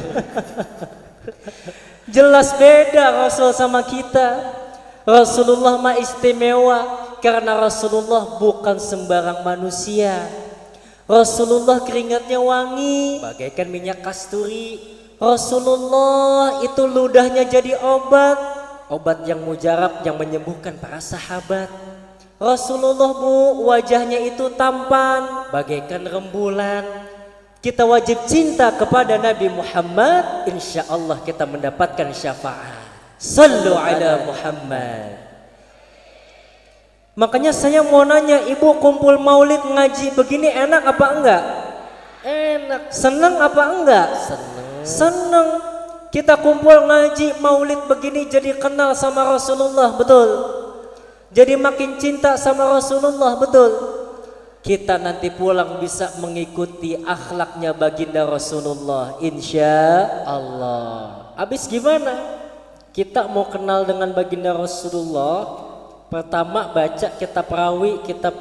Jelas beda Rasul sama kita. Rasulullah mah istimewa karena Rasulullah bukan sembarang manusia. Rasulullah keringatnya wangi bagaikan minyak kasturi. Rasulullah itu ludahnya jadi obat, obat yang mujarab yang menyembuhkan para sahabat. Rasulullah bu, wajahnya itu tampan bagaikan rembulan. Kita wajib cinta kepada Nabi Muhammad, insya Allah kita mendapatkan syafaat. Sallu ala Muhammad. Makanya saya mau nanya, ibu kumpul maulid ngaji begini enak apa enggak? Enak. Seneng apa enggak? Seneng. Kita kumpul ngaji maulid begini jadi kenal sama Rasulullah, betul? Jadi makin cinta sama Rasulullah, betul? Kita nanti pulang bisa mengikuti akhlaknya baginda Rasulullah, insya Allah. Habis gimana? Kita mau kenal dengan baginda Rasulullah, pertama baca kitab rawi, kitab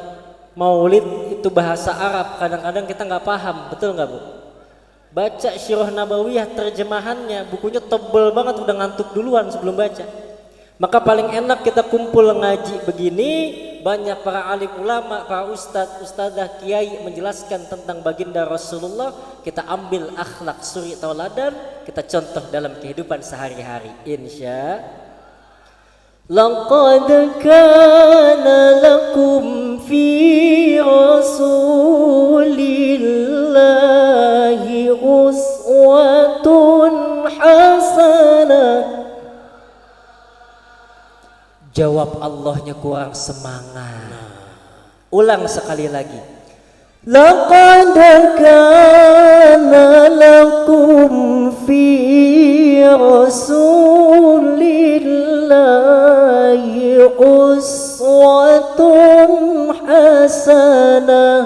maulid itu bahasa Arab. Kadang-kadang kita nggak paham, betul nggak bu? Baca Syirah Nabawiyah terjemahannya, bukunya tebel banget, udah ngantuk duluan sebelum baca. Maka paling enak kita kumpul ngaji begini, banyak para alim ulama, para ustadz, ustadzah, kiai menjelaskan tentang baginda Rasulullah. Kita ambil akhlak suri tauladan, kita contoh dalam kehidupan sehari-hari. Insya laqad kana lakum fi rasulillahi uswatun hasanah. Jawab Allahnya kurang semangat. Ulang sekali lagi. Laqad kana lakum fi rasulillahi uswatun hasanah.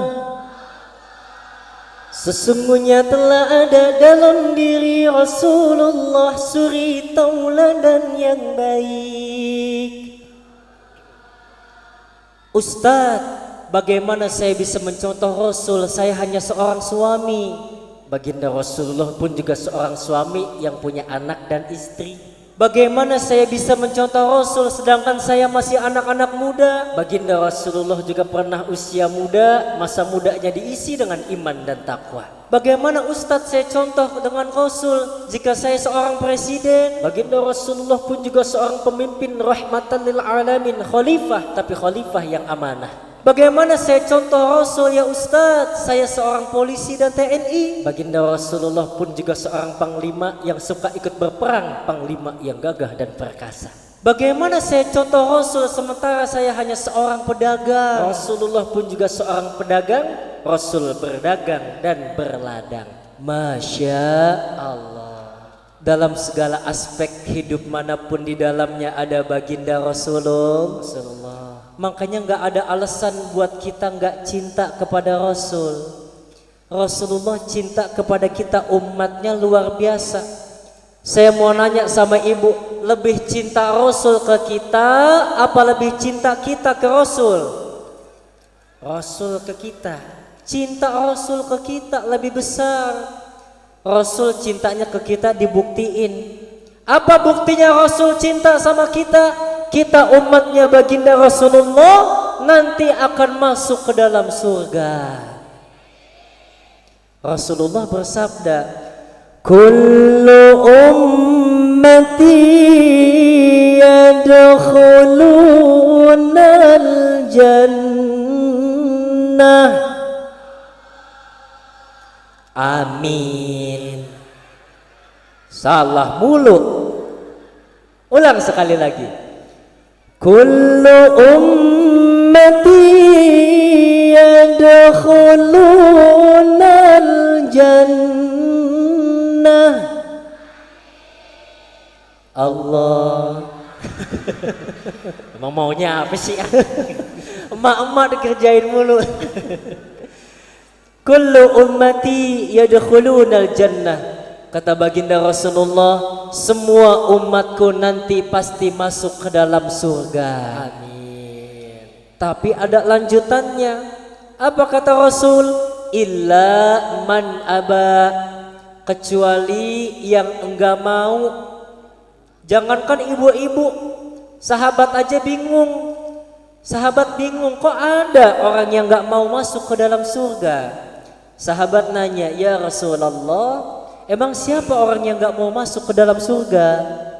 Sesungguhnya telah ada dalam diri Rasulullah suri tauladan yang baik. Ustadz, bagaimana saya bisa mencontoh Rasul? Saya hanya seorang suami. Baginda Rasulullah pun juga seorang suami yang punya anak dan istri. Bagaimana saya bisa mencontoh Rasul sedangkan saya masih anak-anak muda? Baginda Rasulullah juga pernah usia muda, masa mudanya diisi dengan iman dan takwa. Bagaimana Ustadz saya contoh dengan Rasul jika saya seorang presiden? Baginda Rasulullah pun juga seorang pemimpin rahmatan lil alamin, khalifah, tapi khalifah yang amanah. Bagaimana saya contoh Rasul ya Ustadz? Saya seorang polisi dan TNI. Baginda Rasulullah pun juga seorang panglima yang suka ikut berperang, panglima yang gagah dan perkasa. Bagaimana saya contoh Rasul sementara saya hanya seorang pedagang? Rasulullah pun juga seorang pedagang, Rasul berdagang dan berladang. Masya Allah. Dalam segala aspek hidup manapun di dalamnya ada baginda Rasulullah. Makanya nggak ada alasan buat kita nggak cinta kepada Rasul. Rasulullah cinta kepada kita umatnya luar biasa. Saya mau nanya sama ibu, lebih cinta Rasul ke kita apa lebih cinta kita ke Rasul? Rasul ke kita. Cinta Rasul ke kita lebih besar. Rasul cintanya ke kita dibuktiin. Apa buktinya Rasul cinta sama kita? Kita umatnya baginda Rasulullah nanti akan masuk ke dalam surga. Rasulullah bersabda, kullu ummati yadkhulunal jannah. Amin. Salah mulu. Ulang sekali lagi. Kullu ummati yadkhulunal jannah. Allah. Emang maunya apa sih? Emak-emak dikerjain mulu. kullu ummati yadkhulunal jannah. Kata baginda Rasulullah, semua umatku nanti pasti masuk ke dalam surga. Amin. Tapi ada lanjutannya. Apa kata Rasul? Illa man aba, kecuali yang enggak mau. Jangankan ibu-ibu, sahabat aja bingung. Sahabat bingung, kok ada orang yang enggak mau masuk ke dalam surga? Sahabat nanya, ya Rasulullah, emang siapa orang yang enggak mau masuk ke dalam surga?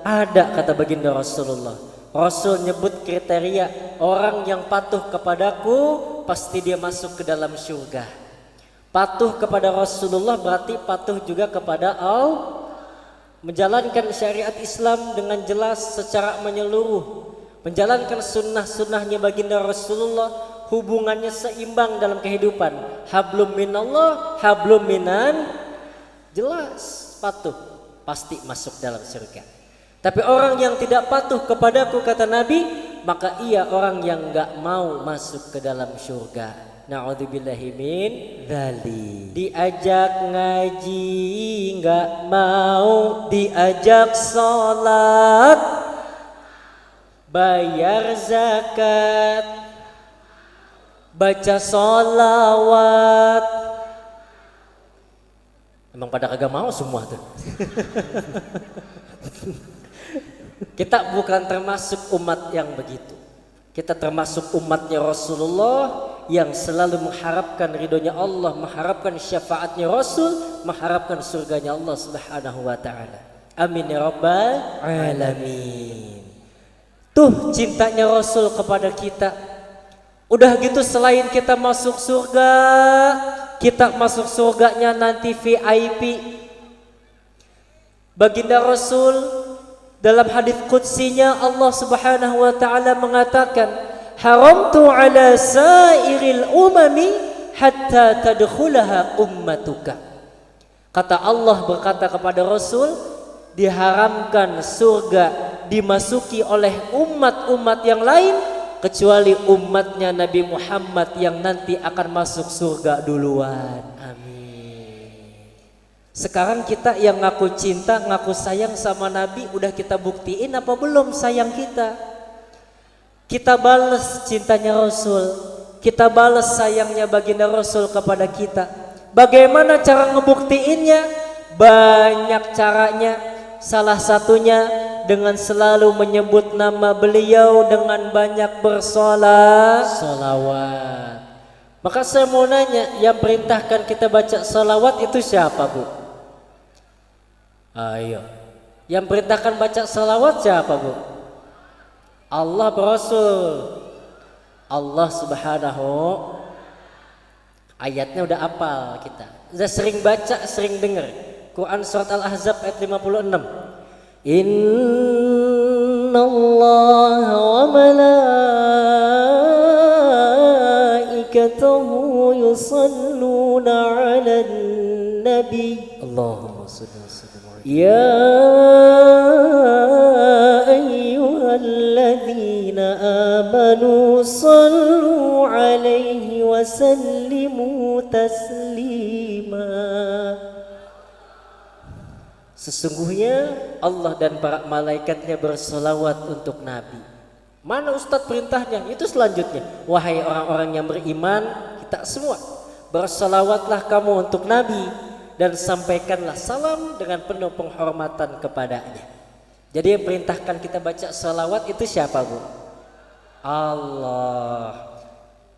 Ada, kata baginda Rasulullah. Rasul nyebut kriteria, orang yang patuh kepadaku pasti dia masuk ke dalam surga. Patuh kepada Rasulullah berarti patuh juga kepada Allah, menjalankan syariat Islam dengan jelas secara menyeluruh, menjalankan sunnah-sunnahnya baginda Rasulullah, hubungannya seimbang dalam kehidupan. Hablum minallah, hablum minan, jelas patuh pasti masuk dalam surga. Tapi orang yang tidak patuh kepadaku, kata Nabi, maka ia orang yang enggak mau masuk ke dalam surga. Na'udzubillahi min dzalik. Diajak ngaji enggak mau, diajak salat, bayar zakat, baca sholawat. Emang pada kagak mau semua tuh. Kita bukan termasuk umat yang begitu. Kita termasuk umatnya Rasulullah yang selalu mengharapkan ridhonya Allah, mengharapkan syafaatnya Rasul, mengharapkan surganya Allah Subhanahu wa taala. Amin ya rabbal alamin. Tuh cintanya Rasul kepada kita. Udah gitu selain kita masuk surga, kita masuk surganya nanti VIP. Baginda Rasul dalam hadis qudsinya Allah Subhanahu wa taala mengatakan, haramtu ala sairil umami hatta tadkhulaha ummatuka. Kata Allah berkata kepada Rasul, diharamkan surga dimasuki oleh umat-umat yang lain kecuali umatnya Nabi Muhammad yang nanti akan masuk surga duluan. Amin. Sekarang kita yang ngaku cinta, ngaku sayang sama Nabi, udah kita buktiin apa belum sayang kita? Kita balas cintanya Rasul, kita balas sayangnya baginda Rasul kepada kita. Bagaimana cara ngebuktiinnya? Banyak caranya. Salah satunya dengan selalu menyebut nama beliau dengan banyak bersolawat. Maka saya mau nanya, yang perintahkan kita baca salawat itu siapa, Bu? Ayo. Yang perintahkan baca salawat siapa, Bu? Allah Rasul. Allah Subhanahu. Ayatnya udah hafal kita. Udah sering baca, sering dengar. Quran surat Al-Ahzab ayat 56. Innallaha wa malaikatahu yusalluna 'alan nabi. Allahumma shalli wa sallim. Ya ayyuhalladzina amanu sallu 'alaihi wa sallimu taslima. Sesungguhnya Allah dan para malaikatnya bersolawat untuk Nabi. Mana Ustadz perintahnya? Itu selanjutnya. Wahai orang-orang yang beriman, kita semua bersolawatlah kamu untuk Nabi dan sampaikanlah salam dengan penuh penghormatan kepadanya. Jadi yang perintahkan kita baca salawat itu siapa, Bu? Allah.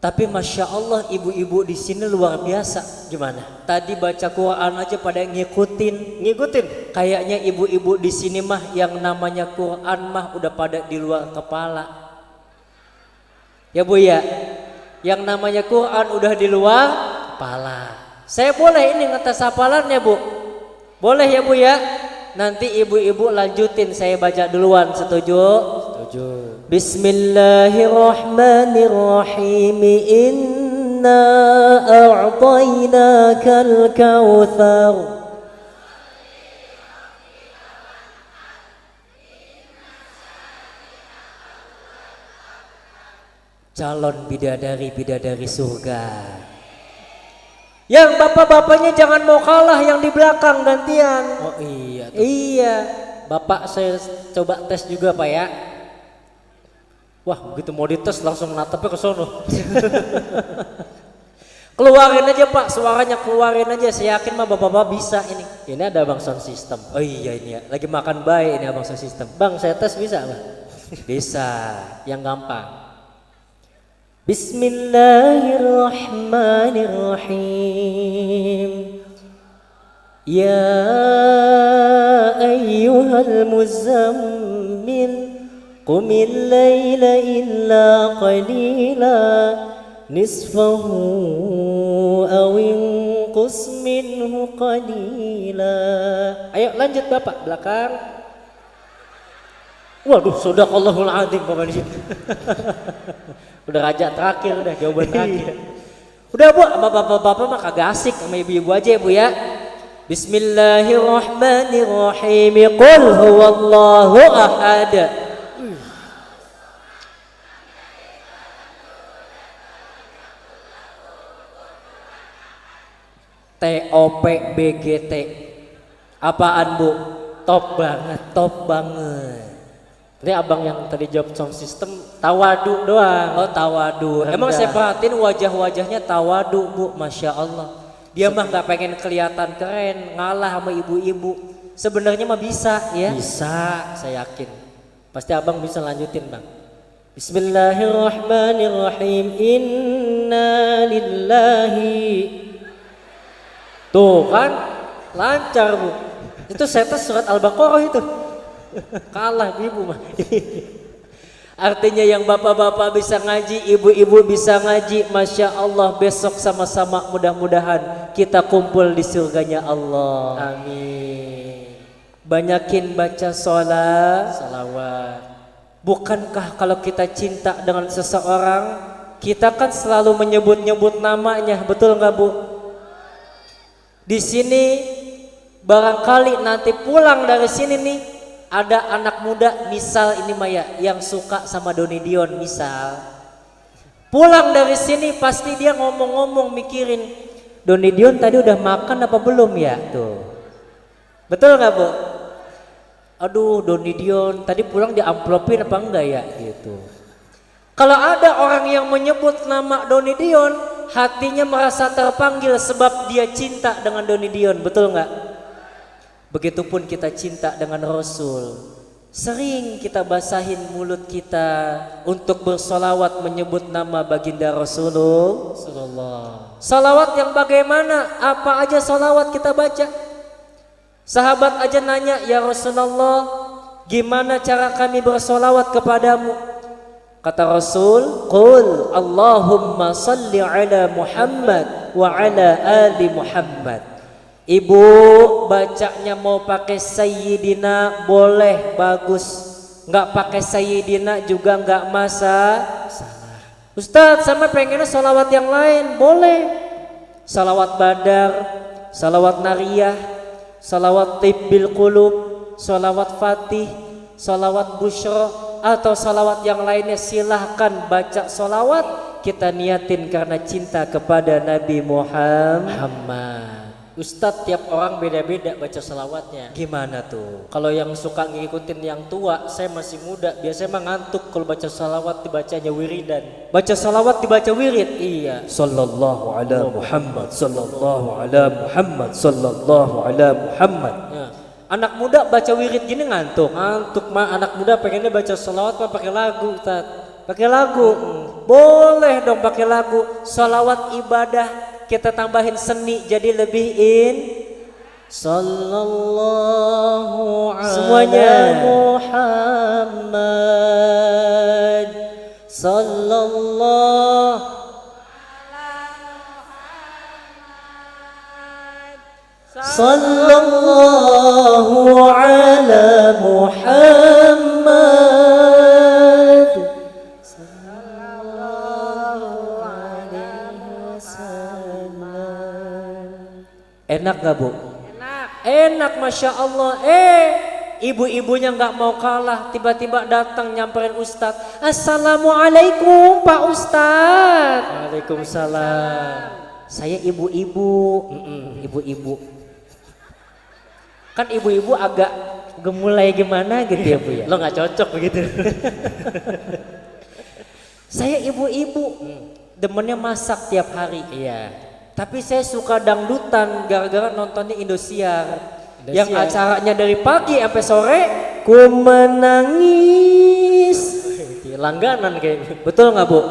Tapi masya Allah ibu-ibu di sini luar biasa. Gimana? Tadi baca Quran aja pada ngikutin. Kayaknya ibu-ibu di sini mah yang namanya Quran mah udah pada di luar kepala. Ya Bu ya, yang namanya Quran udah di luar kepala. Saya boleh ini ngetes hafalannya, Bu? Boleh ya Bu ya? Nanti ibu-ibu lanjutin, saya baca duluan. Setuju? Bismillahirrahmanirrahim. Inna a'tainakal kautsar. Calon bidadari-bidadari surga Yang bapak-bapaknya jangan mau kalah, yang di belakang gantian. Oh iya. Iya. Bapak saya coba tes juga Pak ya. Wah begitu mau dites langsung natapnya ke sono. Keluarin aja Pak, suaranya keluarin aja. Saya yakin mah bapak-bapak bisa ini. Ini ada abang sound system. Oh iya ini ya, lagi makan baik ini abang sound system. Bang saya tes bisa Bang? Bisa, yang gampang. Bismillahirrahmanirrahim. Ya ayyuhal muzammil qumil layla illa qalila nisfahu aw inqus minhu qalila. Ayo lanjut Bapak belakang. Waduh, sadaqallahul adzim Bapak di sini. Udah raja terakhir, udah jawaban terakhir. Udah Bu, sama bapak-bapak mah kagak asik, sama ibu-ibu aja ya Bu ya. Bismillahirrahmanirrahim. Qul huwallahu ahad. TOPBGT. Apaan Bu? Top banget, top banget. Ini abang yang tadi jawab sound system tawadu doang. Oh tawadu. Emang saya perhatiin wajah-wajahnya tawadu Bu, Masya Allah. Dia mah nggak pengen kelihatan keren, ngalah sama ibu-ibu. Sebenarnya mah bisa ya. Bisa, saya yakin. Pasti abang bisa lanjutin Bang. Bismillahirrahmanirrahim. Inna lillahi. Tuh kan, lancar Bu. Itu saya tes surat Al-Baqarah itu. Kalah ibu mah. Artinya yang bapak-bapak bisa ngaji, ibu-ibu bisa ngaji, Masya Allah. Besok sama-sama mudah-mudahan kita kumpul di surganya Allah. Amin. Banyakin baca salawat. Bukankah kalau kita cinta dengan seseorang, kita kan selalu menyebut-nyebut namanya, betul nggak Bu? Di sini barangkali nanti pulang dari sini nih, ada anak muda misal ini Maya yang suka sama Doni Dion misal. Pulang dari sini pasti dia ngomong-ngomong mikirin Doni Dion tadi udah makan apa belum ya tuh. Betul nggak Bu? Aduh Doni Dion tadi pulang diamplopin apa enggak ya gitu. Kalau ada orang yang menyebut nama Doni Dion, hatinya merasa terpanggil sebab dia cinta dengan Doni Dion, betul nggak? Begitupun kita cinta dengan Rasul. Sering kita basahin mulut kita untuk bersolawat menyebut nama baginda Rasulullah. Salawat yang bagaimana? Apa aja salawat kita baca? Sahabat aja nanya, ya Rasulullah, gimana cara kami bersolawat kepadamu? Kata Rasul, Qul Allahumma salli ala Muhammad wa ala ali Muhammad. Ibu bacanya mau pakai Sayyidina boleh, bagus. Nggak pakai Sayyidina juga nggak masalah. Ustadz sama pengennya salawat yang lain, boleh. Salawat Badar, salawat Nariyah, salawat Tibbil Qulub, salawat Fatih, salawat Busyra, atau salawat yang lainnya silahkan baca salawat. Kita niatin karena cinta kepada Nabi Muhammad. Ustadz tiap orang beda-beda baca salawatnya. Gimana tuh? Kalau yang suka ngikutin yang tua, saya masih muda, biasanya mah ngantuk kalau baca salawat dibacanya wiridan. Baca salawat dibaca wirid. Iya. Sallallahu ala Muhammad, sallallahu ala Muhammad, sallallahu ala Muhammad. Ya. Anak muda baca wirid gini ngantuk. Ngantuk mah anak muda pengennya baca salawat mah pakai lagu, Ustadz. Pakai lagu. Boleh dong pakai lagu. Salawat ibadah kita tambahin seni jadi lebih sallallahu semuanya Muhammad sallallahu ala Muhammad. Enak gak Bu? Enak Masya Allah. Ibu-ibunya gak mau kalah, tiba-tiba datang nyamperin Ustadz. Assalamualaikum Pak Ustadz. Waalaikumsalam. Saya ibu-ibu. Ibu-ibu. Kan ibu-ibu agak gemulai gimana gitu ya Bu ya. Lo nggak cocok begitu. Saya ibu-ibu. Demennya masak tiap hari. Iya. Tapi saya suka dangdutan gara-gara nontonnya Indosiar. Yang Indosiar. acaranya dari pagi sampai sore. Ku menangis. Langganan kayaknya. Betul nggak Bu?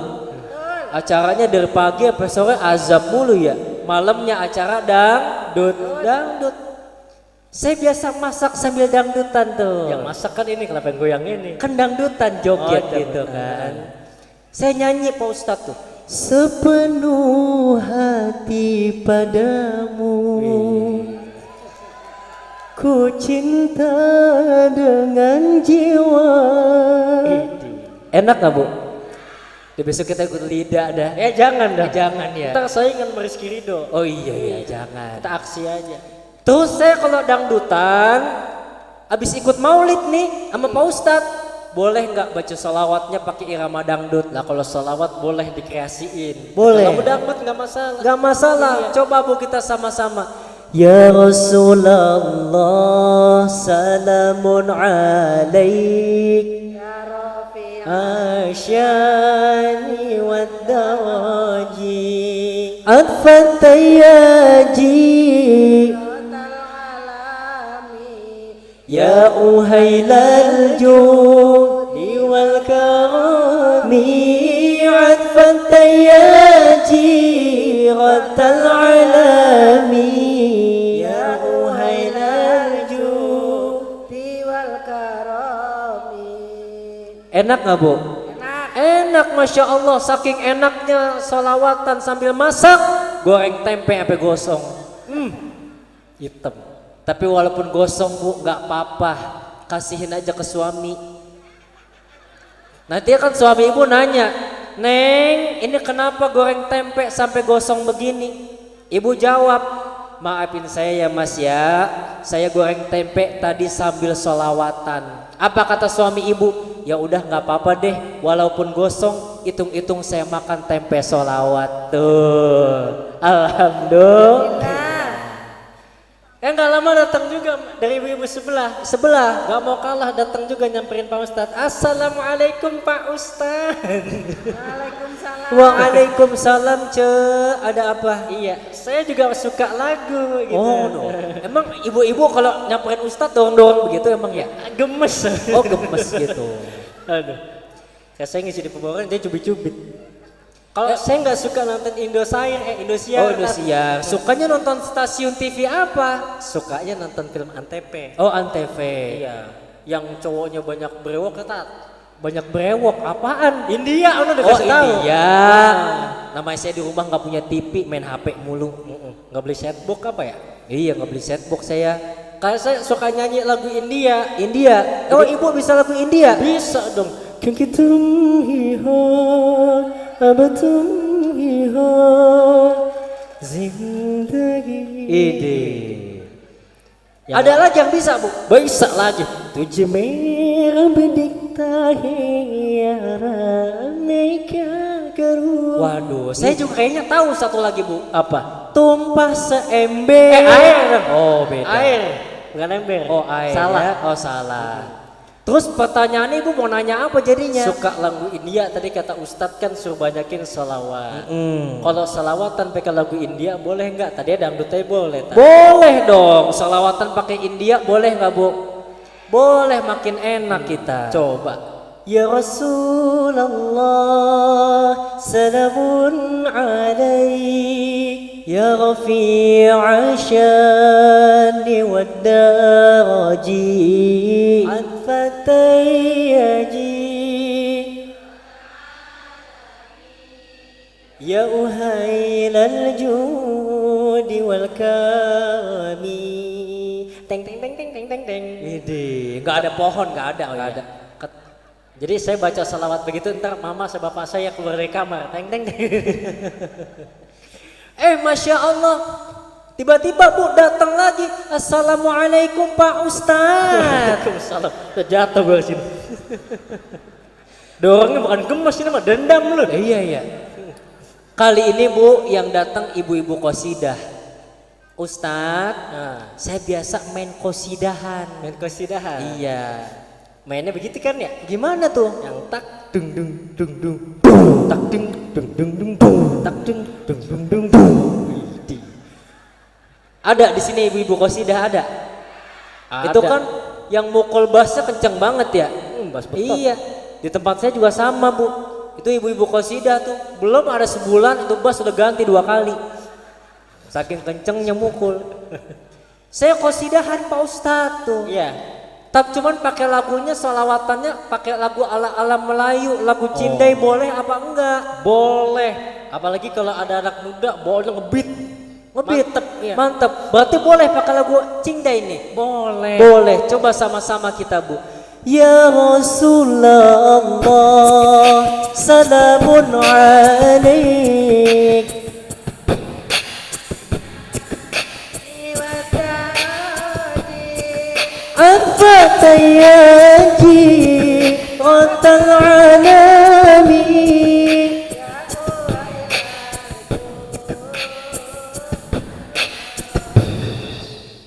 Acaranya dari pagi sampai sore azab mulu ya. Malamnya acara dangdut. Saya biasa masak sambil dangdutan tuh. Yang masak kan ini, kenapa yang goyang ini? Kan dangdutan joget Oh, gitu dangdutan. kan. Saya nyanyi Pak Ustadz tuh. Sepenuh hati padamu, ku cinta dengan jiwa. Enak gak Bu? Di besok kita ikut lidah dah. Jangan dah. Jangan ya. Ntar saingan Rizky Ridho. Oh iya jangan. Kita aksi aja. Terus saya kalau dangdutan, abis ikut maulid nih sama Pak Ustadz, boleh nggak baca salawatnya pakai irama dangdut? Lah kalau salawat boleh dikreasiin. Boleh. Kalau dangdut nggak masalah. Gak masalah, coba Bu kita sama-sama. Ya Rasulullah, salamun alaik, Ya Rafi asyani wad daraji, atfat tayyaji, ya uhailal judi wal karami, atfat tayyaji, ratal alami, ya uhailal judi wal karami. Enak gak Bu? Enak Masya Allah, saking enaknya solawatan sambil masak, goreng tempe sampai gosong. Hitam. Tapi walaupun gosong Bu, nggak apa-apa, kasihin aja ke suami. Nanti kan suami ibu nanya, Neng, ini kenapa goreng tempe sampai gosong begini? Ibu jawab, maafin saya ya Mas ya, saya goreng tempe tadi sambil solawatan. Apa kata suami ibu? Ya udah nggak apa-apa deh, walaupun gosong, hitung-hitung saya makan tempe solawat tuh. Alhamdulillah. Nggak lama datang juga dari ibu-ibu sebelah. Nggak mau kalah, datang juga nyamperin Pak Ustadz. Assalamualaikum Pak Ustadz. Waalaikumsalam. Waalaikumsalam Ce, ada apa? Iya, saya juga suka lagu gitu. Oh no. Emang ibu-ibu kalau nyamperin Ustadz dorong-dorong begitu emang ya? Gemes. Oh gemes gitu. Aduh. Saya ngisi di pembawakan, dia cubit-cubit. Kalau saya nggak suka nonton Indosiar. Oh Indosiar. Sukanya nonton stasiun TV apa? Sukanya nonton film Antv. Oh Antv. Iya. Yang cowoknya banyak brewok ketat. Banyak brewok apaan? India, udah Oh kasih tahu. India. Namanya saya di rumah nggak punya TV, main HP mulu. Nggak beli setbox apa ya? Iya nggak beli setbox saya. Kayak saya suka nyanyi lagu India. India. Oh ibu bisa lagu India? Bisa dong. Kan kita hiha abatum hiha zindagi. Ide. Ada lagi yang bisa Bu? Bisa lagi. Tujhe mera bidikta hai meka karu. Waduh, saya juga kayaknya tahu satu lagi Bu. Apa? Tumpah seember. Air. Oh beda. Air. Bukan ember. Oh air. Salah. Ya? Oh salah. Terus pertanyaannya Ibu mau nanya apa jadinya? Suka lagu India tadi kata Ustadz kan suruh banyakin sholawat. Kalau sholawatan pakai lagu India boleh nggak? Tadi ada dangdutnya boleh. Boleh dong, salawatan pakai India boleh nggak Bu? Boleh, makin enak kita. Coba. Ya Rasulullah, salamun alaik, ya rafi'a syani wad daraji, atfatayyaji, ya uhailal judi wal karami. Teng teng teng teng teng teng teng. Ini nggak ada pohon, nggak ada. Jadi saya baca salawat begitu, ntar mama sama bapak saya keluar dari kamar. Teng teng teng. Masya Allah, tiba-tiba Bu datang lagi. Assalamualaikum Pak Ustadz. Waalaikumsalam. Terjatuh gue sini. Dorongnya bukan gemes ini mah dendam lu. Iya. Kali ini Bu yang datang ibu-ibu qasidah. Ustadz, saya biasa main qasidahan. Main qasidahan. Iya. Mainnya begitu kan ya? Gimana tuh? Yang tak dung dung dung dung dung, tak dung dung dung dung dung, tak dung dung dung dung dung. Ada di sini ibu-ibu qasidah ada. Ada. Itu kan yang mukul bassnya kenceng banget ya. Bass betot. Iya. Di tempat saya juga sama Bu. Itu ibu-ibu qasidah tuh. Belum ada sebulan itu bass sudah ganti 2 kali. Saking kencengnya mukul. Saya qasidahan Pak Ustadz tuh. Iya. Tapi cuman pakai lagunya solawatannya pakai lagu ala-ala Melayu, lagu Cindai boleh apa enggak? Boleh. Apalagi kalau ada anak muda boleh ngebeat. Mantep, iya. mantep. Berarti boleh pakai lagu Cindai nih? Boleh. Boleh. Coba sama-sama kita Bu. Ya Rasulullah, salamun alaik. عفت ياجي غط العالمين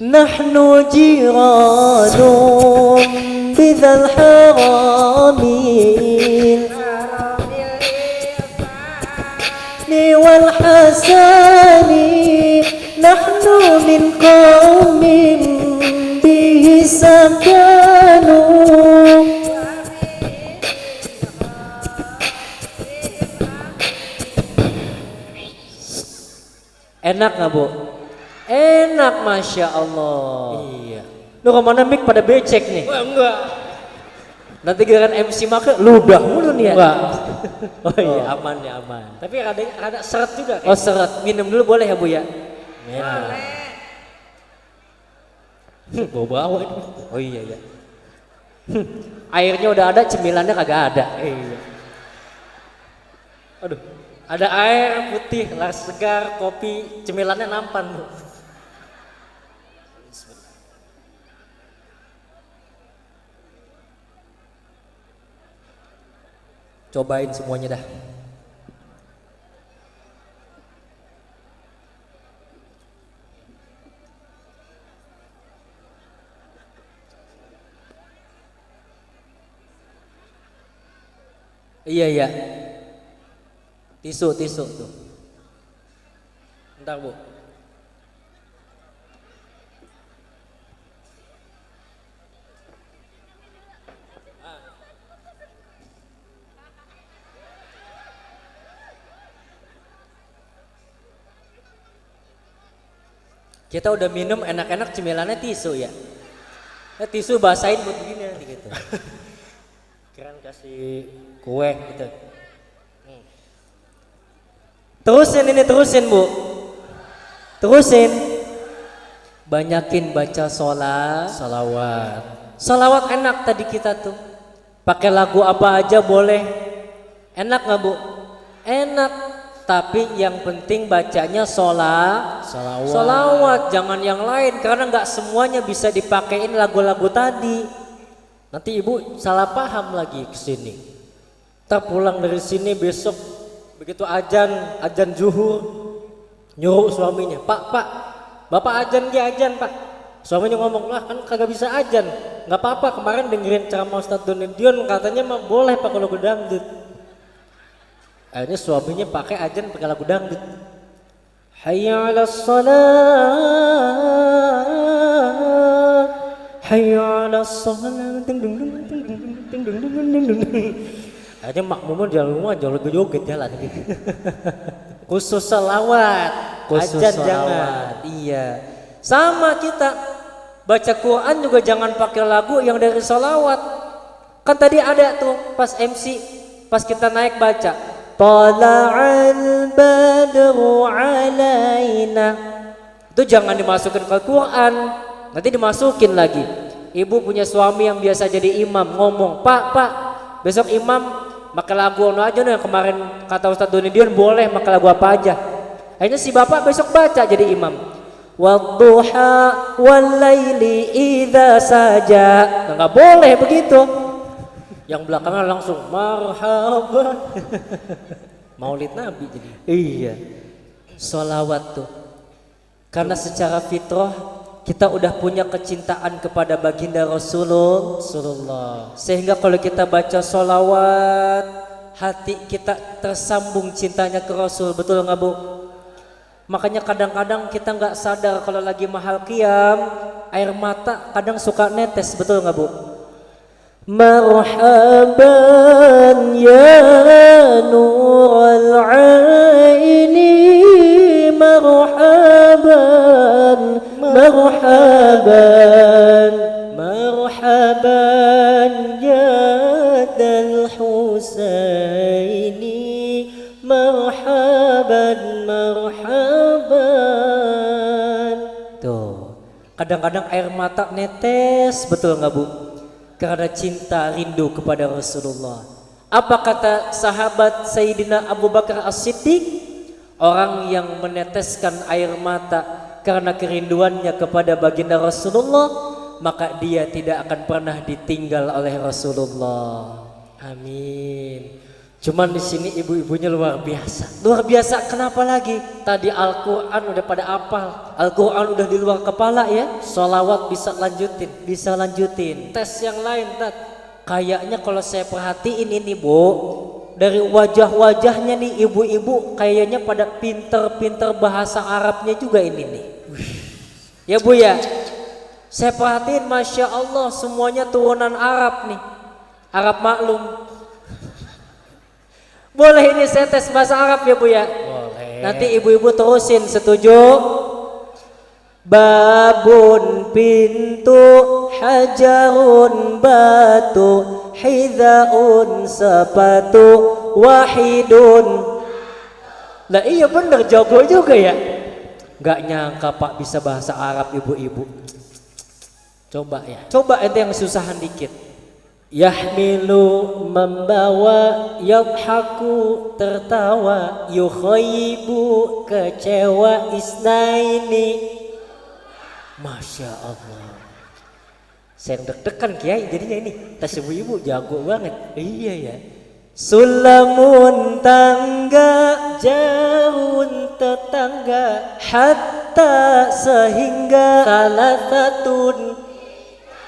نحن جيران بذا الحرمين والحسن نحن من قوم به سكنوا Enak nggak Bu? Enak, Masya Allah. Iya. Lu kemana mik pada becek nih? Wah, enggak. Nanti giliran MC make ludah mulu nih ya. Enggak. Oh iya, aman ya, aman. Tapi ada seret juga. Oh seret, minum dulu boleh ya Bu ya? Bawa-bawa ini. Oh iya ya. Airnya udah ada, cemilannya kagak ada. Iya. Aduh, ada air putih, las segar, kopi, cemilannya nampan Bu. Cobain semuanya dah. Iya iya. Tisu tuh. Bentar Bu. Kita udah minum enak-enak cemilannya tisu ya. Tisu basahin buat begini nanti gitu. Keren kasih kue gitu. Terusin Bu. Terusin. Banyakin baca Salawat. Salawat enak tadi kita tuh. Pakai lagu apa aja boleh. Enak nggak Bu? Enak. Tapi yang penting bacanya solawat, jangan yang lain karena nggak semuanya bisa dipakein lagu-lagu tadi. Nanti ibu salah paham lagi ke sini. Kita pulang dari sini besok begitu ajan zuhur nyuruh suaminya, Pak, Bapak ajan Pak. Suaminya ngomong, lah kan kagak bisa ajan. Nggak apa-apa, kemarin dengerin ceramah Ustadz Doni Dion katanya mah boleh pakai lagu dangdut. Akhirnya suaminya pakai ajan pakai lagu dangdut. Hayya 'alas shalah, hayya 'alas shalah, ting dung dung ting dung dung ting dung dung ting dung dung. Akhirnya makmumnya jalan rumah joget jalan gitu. Khusus salawat, ajan jangan. Iya. Sama kita baca Quran juga jangan pakai lagu yang dari salawat. Kan tadi ada tuh pas MC, pas kita naik baca Tala'al badru alaina. Itu jangan dimasukin ke Quran, nanti dimasukin lagi. Ibu punya suami yang biasa jadi imam ngomong, Pak, besok imam pakai lagu ono aja nih yang kemarin kata Ustadz Doni Dion boleh pakai lagu apa aja. Akhirnya si bapak besok baca jadi imam. Wadduha walaili idza saja. Nggak boleh begitu. Yang belakangnya langsung marhaban. Maulid Nabi jadi. Iya. Sholawat tuh. Karena secara fitrah kita udah punya kecintaan kepada baginda Rasulullah. Sehingga kalau kita baca sholawat, hati kita tersambung cintanya ke Rasul. Betul nggak Bu? Makanya kadang-kadang kita nggak sadar kalau lagi mahal qiyam, air mata kadang suka netes. Betul nggak Bu? Marhaban ya nurul aini, marhaban marhaban ya dal Husaini, marhaban. Tuh, kadang-kadang air mata netes, betul nggak Bu? Karena cinta rindu kepada Rasulullah. Apa kata sahabat Sayyidina Abu Bakar As-Siddiq? Orang yang meneteskan air mata karena kerinduannya kepada baginda Rasulullah, maka dia tidak akan pernah ditinggal oleh Rasulullah. Amin. Cuman di sini ibu-ibunya luar biasa. Luar biasa kenapa lagi? Tadi Al-Quran udah pada apal. Al-Quran udah di luar kepala ya. Sholawat bisa lanjutin. Bisa lanjutin. Tes yang lain Tat. Kayaknya kalau saya perhatiin ini Bu, dari wajah-wajahnya nih ibu-ibu kayaknya pada pinter-pinter bahasa Arabnya juga ini nih. Ya Bu ya. Saya perhatiin Masya Allah semuanya turunan Arab nih. Arab maklum. Boleh ini saya tes bahasa Arab ya Bu ya? Boleh. Nanti ibu-ibu terusin, setuju? Babun pintu, hajarun batu, hidaun sepatu, wahidun. Lah iya bener, jago juga ya. Gak nyangka Pak bisa bahasa Arab ibu-ibu. Coba ya. Coba ente yang susahan dikit. Yahmilu membawa, yadhaku tertawa, yukhayyibu kecewa, isnaini. Masya Allah. Saya deg-degan Kiai jadinya ini. Tas ibu-ibu jago banget. Iya ya. Sulamun tangga, jauhun tetangga, hatta sehingga salasatun.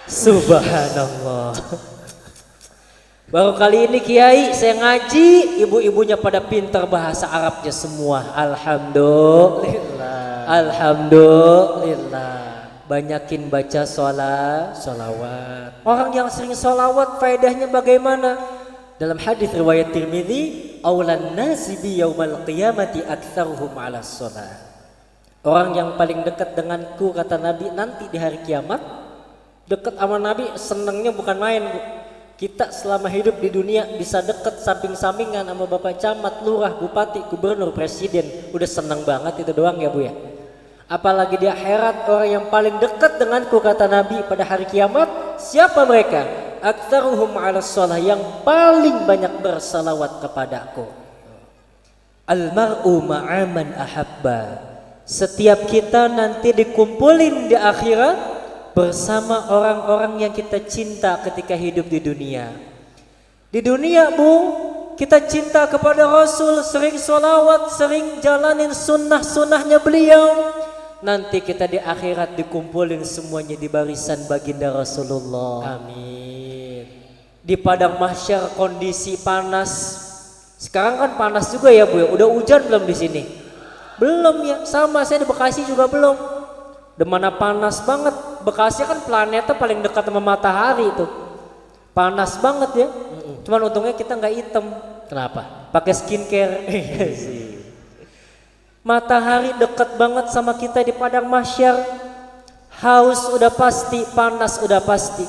Subhanallah. Baru kali ini Kiai saya ngaji, ibu-ibunya pada pintar bahasa Arabnya semua. Alhamdulillah. Alhamdulillah. Banyakin baca sholawat. Orang yang sering sholawat faedahnya bagaimana? Dalam hadis riwayat Tirmidzi, aulan nasi bi yaumal qiyamati aktsaruhum 'ala shalah. Orang yang paling dekat denganku kata Nabi nanti di hari kiamat, dekat sama Nabi senengnya bukan main Bu. Kita selama hidup di dunia bisa deket samping-sampingan sama Bapak Camat, Lurah, Bupati, Gubernur, Presiden. Udah seneng banget itu doang ya Bu ya. Apalagi di akhirat orang yang paling dekat denganku kata Nabi pada hari kiamat, siapa mereka? Aktsaruhum 'ala shalah, yang paling banyak bersalawat kepadaku. Al-mar'u ma'aman ahabba. Setiap kita nanti dikumpulin di akhirat bersama orang-orang yang kita cinta ketika hidup di dunia. Di dunia Bu, kita cinta kepada Rasul, sering sholawat, sering jalanin sunnah-sunnahnya beliau. Nanti kita di akhirat dikumpulin semuanya di barisan baginda Rasulullah. Amin. Di padang mahsyar kondisi panas. Sekarang kan panas juga ya Bu ya. Udah hujan belum di sini? Belum ya. Sama saya di Bekasi juga belum. Dimana panas banget. Bekasi kan planetnya paling dekat sama matahari tuh. Panas banget ya. Cuman untungnya kita nggak hitam. Kenapa? Pakai skincare. Matahari dekat banget sama kita di padang mahsyar. Haus udah pasti, panas udah pasti.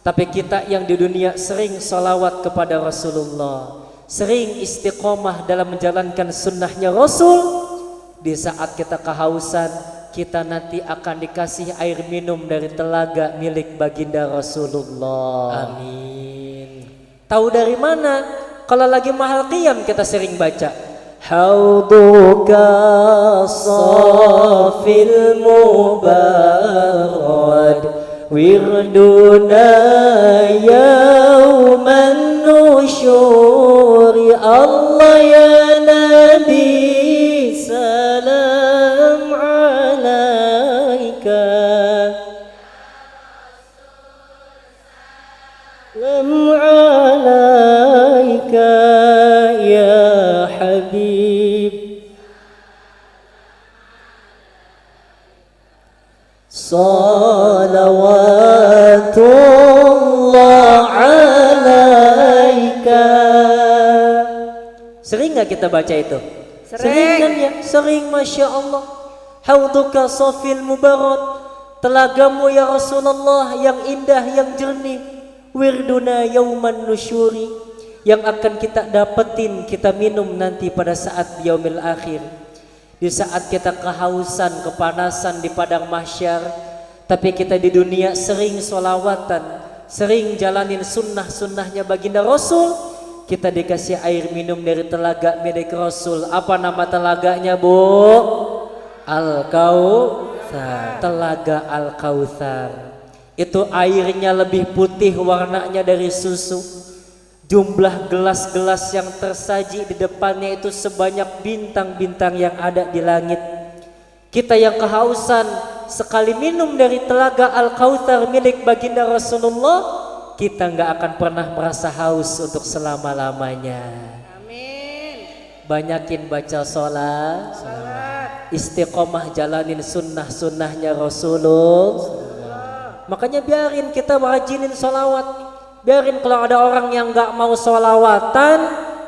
Tapi kita yang di dunia sering sholawat kepada Rasulullah, sering istiqomah dalam menjalankan sunnahnya Rasul. Di saat kita kehausan, kita nanti akan dikasih air minum dari telaga milik baginda Rasulullah. Amin. Tahu dari mana? Kalau lagi mahal qiyam kita sering baca. Hauduka safil mubarad, wirduna yauman nusyuri. Allah ya Sering nggak kita baca itu? Sering. Kan ya? Sering, Masya Allah. Hauduka sofil mubarak, telagamu ya Rasulullah yang indah, yang jernih. Wirduna yauman nusyuri, yang akan kita dapetin, kita minum nanti pada saat yaumil akhir. Di saat kita kehausan, kepanasan di padang mahsyar, tapi kita di dunia sering sholawatan, sering jalanin sunnah-sunnahnya baginda Rasul. Kita dikasih air minum dari telaga milik Rasul. Apa nama telaganya, Bu? Al-Kautsar. Telaga Al-Kautsar. Itu airnya lebih putih warnanya dari susu. Jumlah gelas-gelas yang tersaji di depannya itu sebanyak bintang-bintang yang ada di langit. Kita yang kehausan sekali minum dari telaga Al-Kautsar milik baginda Rasulullah, kita nggak akan pernah merasa haus untuk selama-lamanya. Amin. Banyakin baca sholat, istiqomah jalanin sunnah-sunnahnya Rasulullah. Makanya biarin kita merajinin sholawat. Biarin kalau ada orang yang nggak mau sholawatan,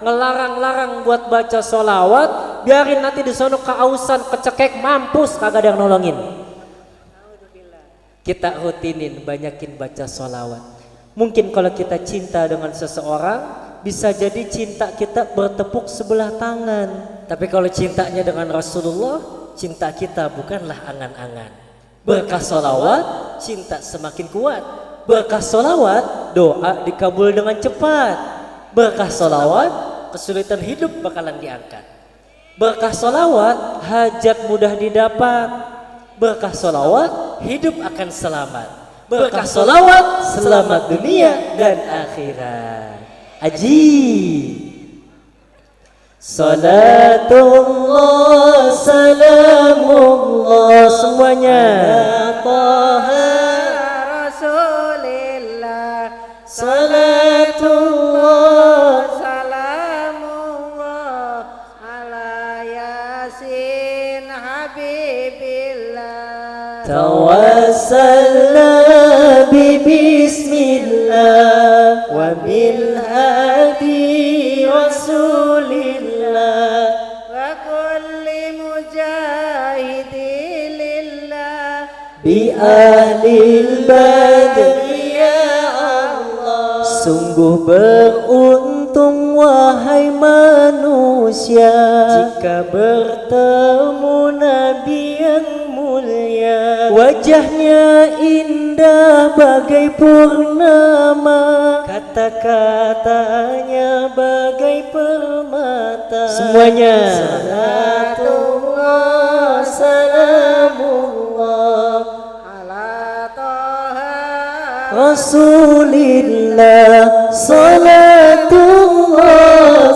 ngelarang-larang buat baca sholawat, biarin nanti di sono keausan, kecekek, mampus, kagak ada yang nolongin. Kita rutinin, banyakin baca sholawat. Mungkin kalau kita cinta dengan seseorang, bisa jadi cinta kita bertepuk sebelah tangan. Tapi kalau cintanya dengan Rasulullah, cinta kita bukanlah angan-angan. Berkah sholawat, cinta semakin kuat. Berkah sholawat, doa dikabul dengan cepat. Berkah sholawat, kesulitan hidup bakalan diangkat. Berkah sholawat, hajat mudah didapat. Berkah sholawat, hidup akan selamat. Berkah sholawat, selamat dunia dan akhirat. Aji. Salatullah, salamullah semuanya. Rasulillah, Salatullah, salamullah ala Yasin Habibillah. tawassalna bismillah wa bil hadi rasulillah Wa kulli mujahidin lillah bi ahlil badri ya Allah. Sungguh beruntung wahai manusia jika bertemu Nabi yang mulia. Wajahnya indah bagai purnama, kata-katanya bagai permata. Semuanya. Salatullah, salamullah ala Taha Rasulillah. Salatullah,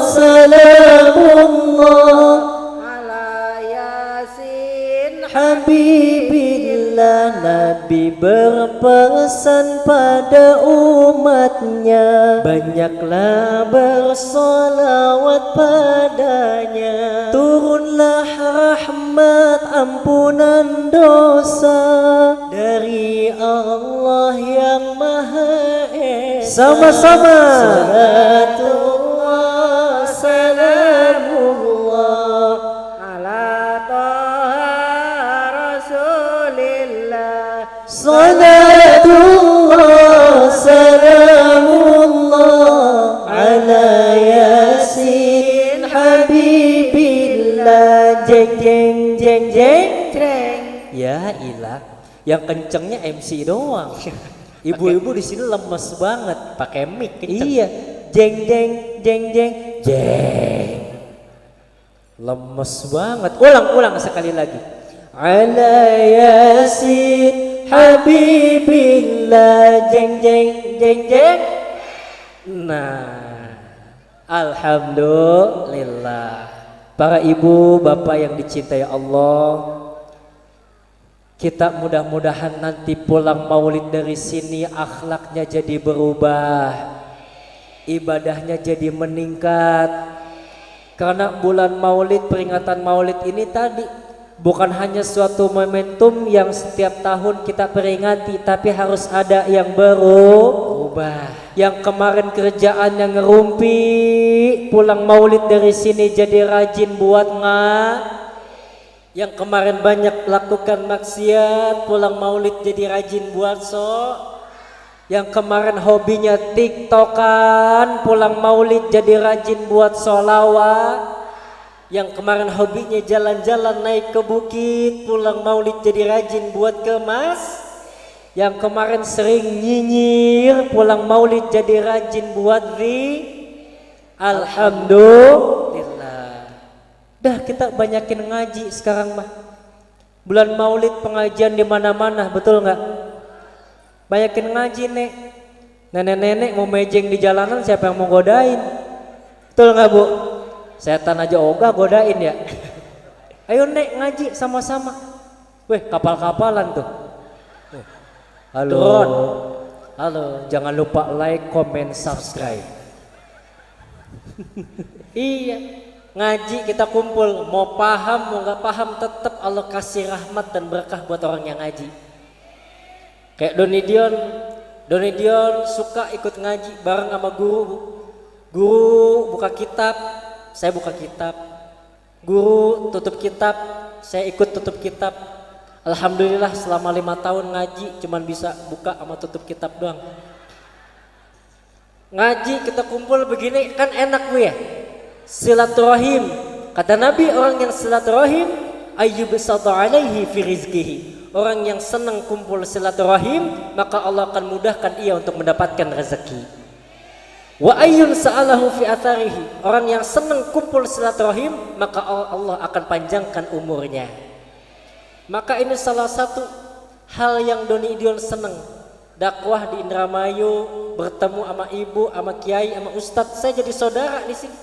salamullah ala Yasin Habibillah. Nabi berpesan pada umatnya, banyaklah bersolawat padanya. Turunlah rahmat ampunan dosa dari Allah yang Maha Esa. Sama-sama. Salatullah, salamullah ala Taha Rasulillah. Salatullah, salamullah ala Yasin Habibillah. Jeng jeng jeng jeng. Jreng. Ya ilah, yang kencengnya MC doang. Ibu-ibu di sini lemes banget, pakai mic kenceng. Iya, jeng jeng jeng jeng jeng. Lemes banget. Ulang sekali lagi. Ala Yasin Habibillah, jeng jeng jeng jeng. Nah, alhamdulillah. Para ibu bapak yang dicintai Allah, kita mudah-mudahan nanti pulang maulid dari sini akhlaknya jadi berubah, ibadahnya jadi meningkat. Karena bulan maulid, peringatan maulid ini tadi bukan hanya suatu momentum yang setiap tahun kita peringati, tapi harus ada yang berubah. Yang kemarin kerjaan yang ngerumpi, pulang maulid dari sini jadi rajin buat yang kemarin banyak lakukan maksiat, pulang maulid jadi rajin buat yang kemarin hobinya tiktokan, pulang maulid jadi rajin buat sholawat. Yang kemarin hobinya jalan-jalan naik ke bukit, pulang maulid jadi rajin buat kemas. Yang kemarin sering nyinyir, pulang maulid jadi rajin buat alhamdulillah. Dah kita banyakin ngaji sekarang mah. Bulan maulid pengajian di mana-mana, betul nggak? Banyakin ngaji nek. Nenek-nenek mau mejeng di jalanan, siapa yang mau godain? Betul nggak bu? Setan aja ogah godain ya. Ayo nek ngaji sama-sama. Weh kapal-kapalan tuh. Halo. Drone. Halo. Jangan lupa like, comment, subscribe. Iya. Ngaji kita kumpul. Mau paham mau nggak paham tetap Allah kasih rahmat dan berkah buat orang yang ngaji. Kayak Doni Dion suka ikut ngaji bareng sama guru. Guru buka kitab, saya buka kitab. Guru tutup kitab, saya ikut tutup kitab. Alhamdulillah selama 5 tahun ngaji cuman bisa buka sama tutup kitab doang. Ngaji kita kumpul begini kan enak bu ya. Silaturahim. Kata Nabi orang yang silaturahim ayyubsatu alaihi fi rizqihi. Orang yang senang kumpul silaturahim maka Allah akan mudahkan ia untuk mendapatkan rezeki. Wa ayyun sa'alahu fi atharihi. Orang yang senang kumpul silaturahim maka Allah akan panjangkan umurnya. Maka ini salah satu hal yang Doni Dion senang. Dakwah di Indramayu, bertemu sama ibu, sama kiai, sama ustadz. Saya jadi saudara di sini.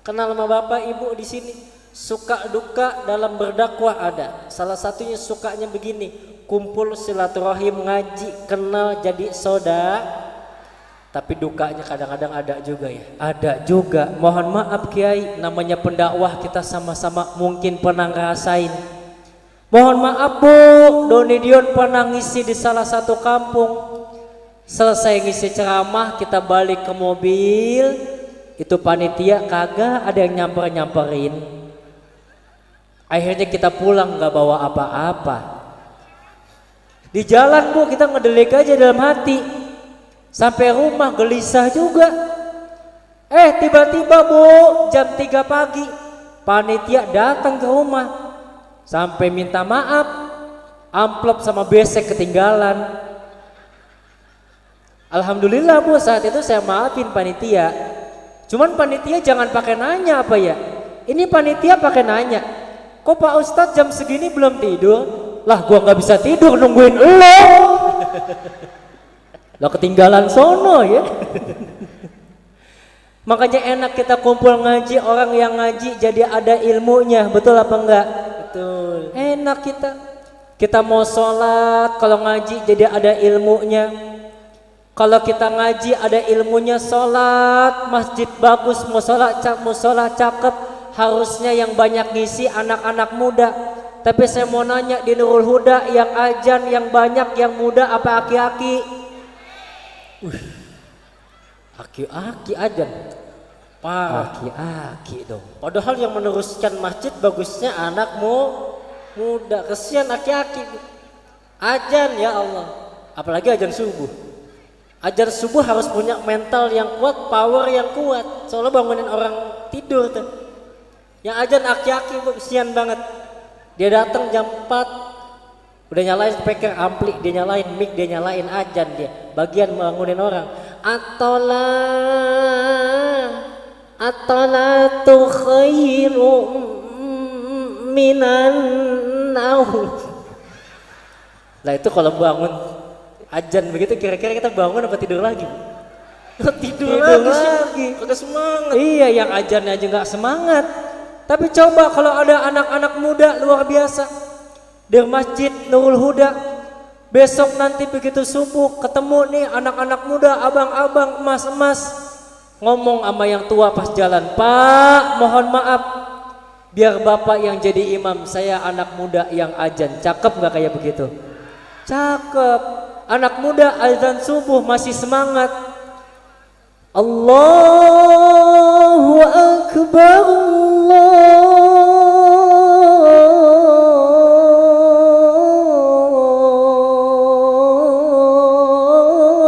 Kenal sama bapak ibu di sini. Suka duka dalam berdakwah ada. Salah satunya sukanya begini, kumpul silaturahim, ngaji, kenal jadi saudara. Tapi dukanya kadang-kadang ada juga ya. Ada juga. Mohon maaf kiai, namanya pendakwah kita sama-sama mungkin pernah ngerasain. Mohon maaf bu, Doni Dion pernah ngisi di salah satu kampung. Selesai ngisi ceramah kita balik ke mobil, itu panitia kagak ada yang nyamperin. Akhirnya kita pulang nggak bawa apa-apa. Di jalan bu kita ngedelik aja dalam hati. Sampai rumah gelisah juga. Tiba-tiba bu jam 3 pagi panitia datang ke rumah. Sampai minta maaf, amplop sama besek ketinggalan. Alhamdulillah bu saat itu saya maafin panitia. Cuman panitia jangan pakai nanya apa ya. Ini panitia pakai nanya, kok Pak Ustadz jam segini belum tidur? Lah gua nggak bisa tidur nungguin lo. Lah ketinggalan sono ya. Makanya enak kita kumpul ngaji, orang yang ngaji jadi ada ilmunya, betul apa enggak? Betul. Enak kita mau sholat kalau ngaji jadi ada ilmunya. Kalau kita ngaji ada ilmunya, sholat masjid bagus, mau sholat cakep, harusnya yang banyak ngisi anak-anak muda. Tapi saya mau nanya di Nurul Huda yang ajan yang banyak yang muda apa aki-aki? Aki-aki aja, aki-aki dong. Padahal yang meneruskan masjid bagusnya anakmu muda. Kesian aki-aki. Ajan ya Allah. Apalagi ajan subuh. Ajan subuh harus punya mental yang kuat, power yang kuat. Soalnya bangunin orang tidur tuh. Yang ajan aki-aki kesian banget. Dia datang jam 4. Udah nyalain speaker ampli, dia nyalain mic, dia nyalain ajan dia. Bagian bangunin orang. Atolatu khairu minan naum. Lah itu kalau bangun ajan begitu kira-kira kita bangun apa tidur lagi? Tidur lagi. Kagak semangat. Iya, yang ajannya aja nggak semangat. Tapi coba kalau ada anak-anak muda luar biasa. Di Masjid Nurul Huda besok nanti begitu subuh ketemu nih anak-anak muda, abang-abang, emas-emas, ngomong sama yang tua pas jalan, Pak mohon maaf Biar bapak yang jadi imam, saya anak muda yang azan. Cakep nggak kayak begitu? Cakep. Anak muda azan subuh masih semangat. Allahu Akbar,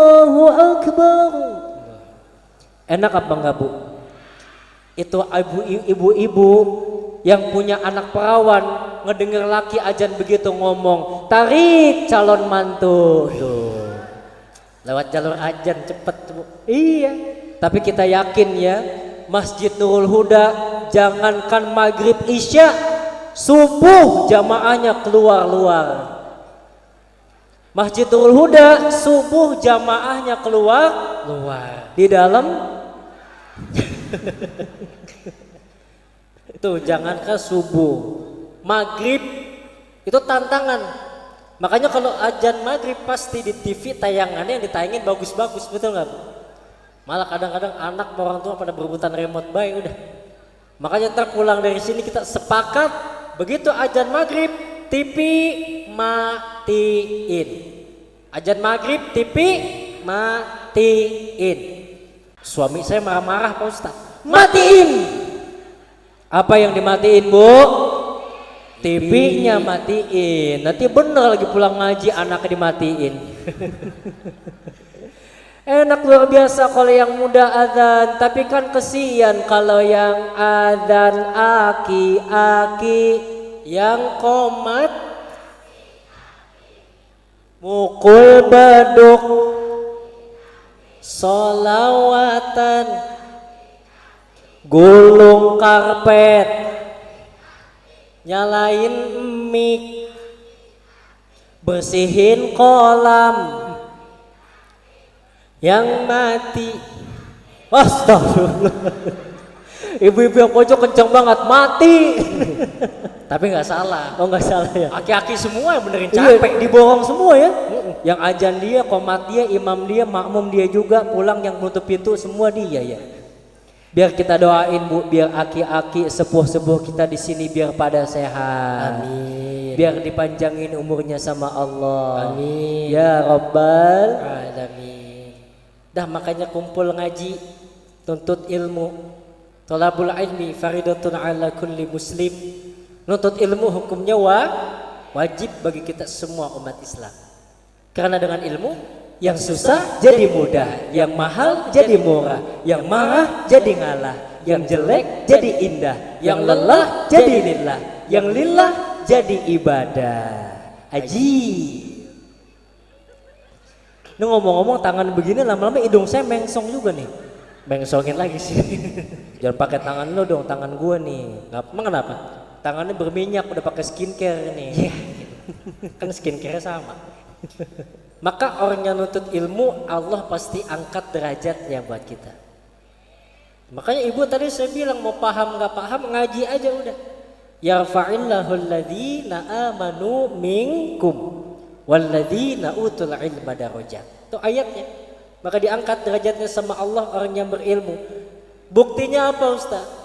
Allahu Akbar. Enak apa enggak, Bu? Itu ibu-ibu yang punya anak perawan ngedenger laki azan begitu ngomong, tarik calon mantu. Tuh. Lewat jalur azan cepet, Bu. Iya. Tapi kita yakin ya, Masjid Nurul Huda jangankan maghrib isya, subuh jamaahnya keluar-luar. Masjid Nurul Huda subuh jamaahnya keluar-luar. Di dalam tuh jangankan subuh, maghrib itu tantangan. Makanya kalau azan maghrib pasti di TV tayangannya yang ditayangin bagus-bagus, betul nggak? Malah kadang-kadang anak orang tua pada berebutan remote buy udah. Makanya ntar pulang dari sini kita sepakat begitu azan maghrib TV matiin. Azan maghrib TV matiin. Suami saya marah-marah Pak Ustaz. Matiin. Apa yang dimatiin, Bu? TV-nya matiin. Nanti bener lagi pulang ngaji anaknya dimatiin. Enak luar biasa kalau yang muda azan, tapi kan kesian kalau yang azan aki-aki, yang komat mukul beduk, solawatan, gulung karpet, nyalain mic, bersihin kolam, yang mati. Astagfirullah. Ibu-ibu yang pojok kenceng banget, mati. Tapi nggak salah. Oh nggak salah ya. Aki-aki semua yang benerin capek, diborong semua ya. Yang azan dia, qomat dia, imam dia, makmum dia juga, pulang yang menutup pintu semua dia ya. Biar kita doain, Bu, biar aki-aki sepuh-sepuh kita di sini biar pada sehat. Amin. Biar dipanjangin umurnya sama Allah. Amin. Ya Rabbal Alamin. Dah makanya kumpul ngaji, tuntut ilmu. Thalabul ilmi faridatun ala kulli muslim. Nuntut ilmu hukumnya wajib bagi kita semua umat Islam. Karena dengan ilmu yang susah jadi mudah, yang mahal jadi murah, yang marah jadi ngalah, yang jelek jadi indah, yang lelah jadi lillah, yang lillah jadi ibadah. Haji. Ini ngomong-ngomong tangan begini lama-lama hidung saya mengsong juga nih. Mengsongin lagi sih. Jangan pakai tangan lo dong, tangan gua nih. Emang kenapa? Tangannya berminyak, udah pakai skincare nih. Yeah. Kan skincare sama. Maka orang yang nuntut ilmu, Allah pasti angkat derajatnya buat kita. Makanya ibu tadi saya bilang mau paham nggak paham ngaji aja udah. Yarfa'illahu alladhina amanu minkum walladzina utul ilma darajat. Itu ayatnya. Maka diangkat derajatnya sama Allah orang yang berilmu. Buktinya apa Ustaz?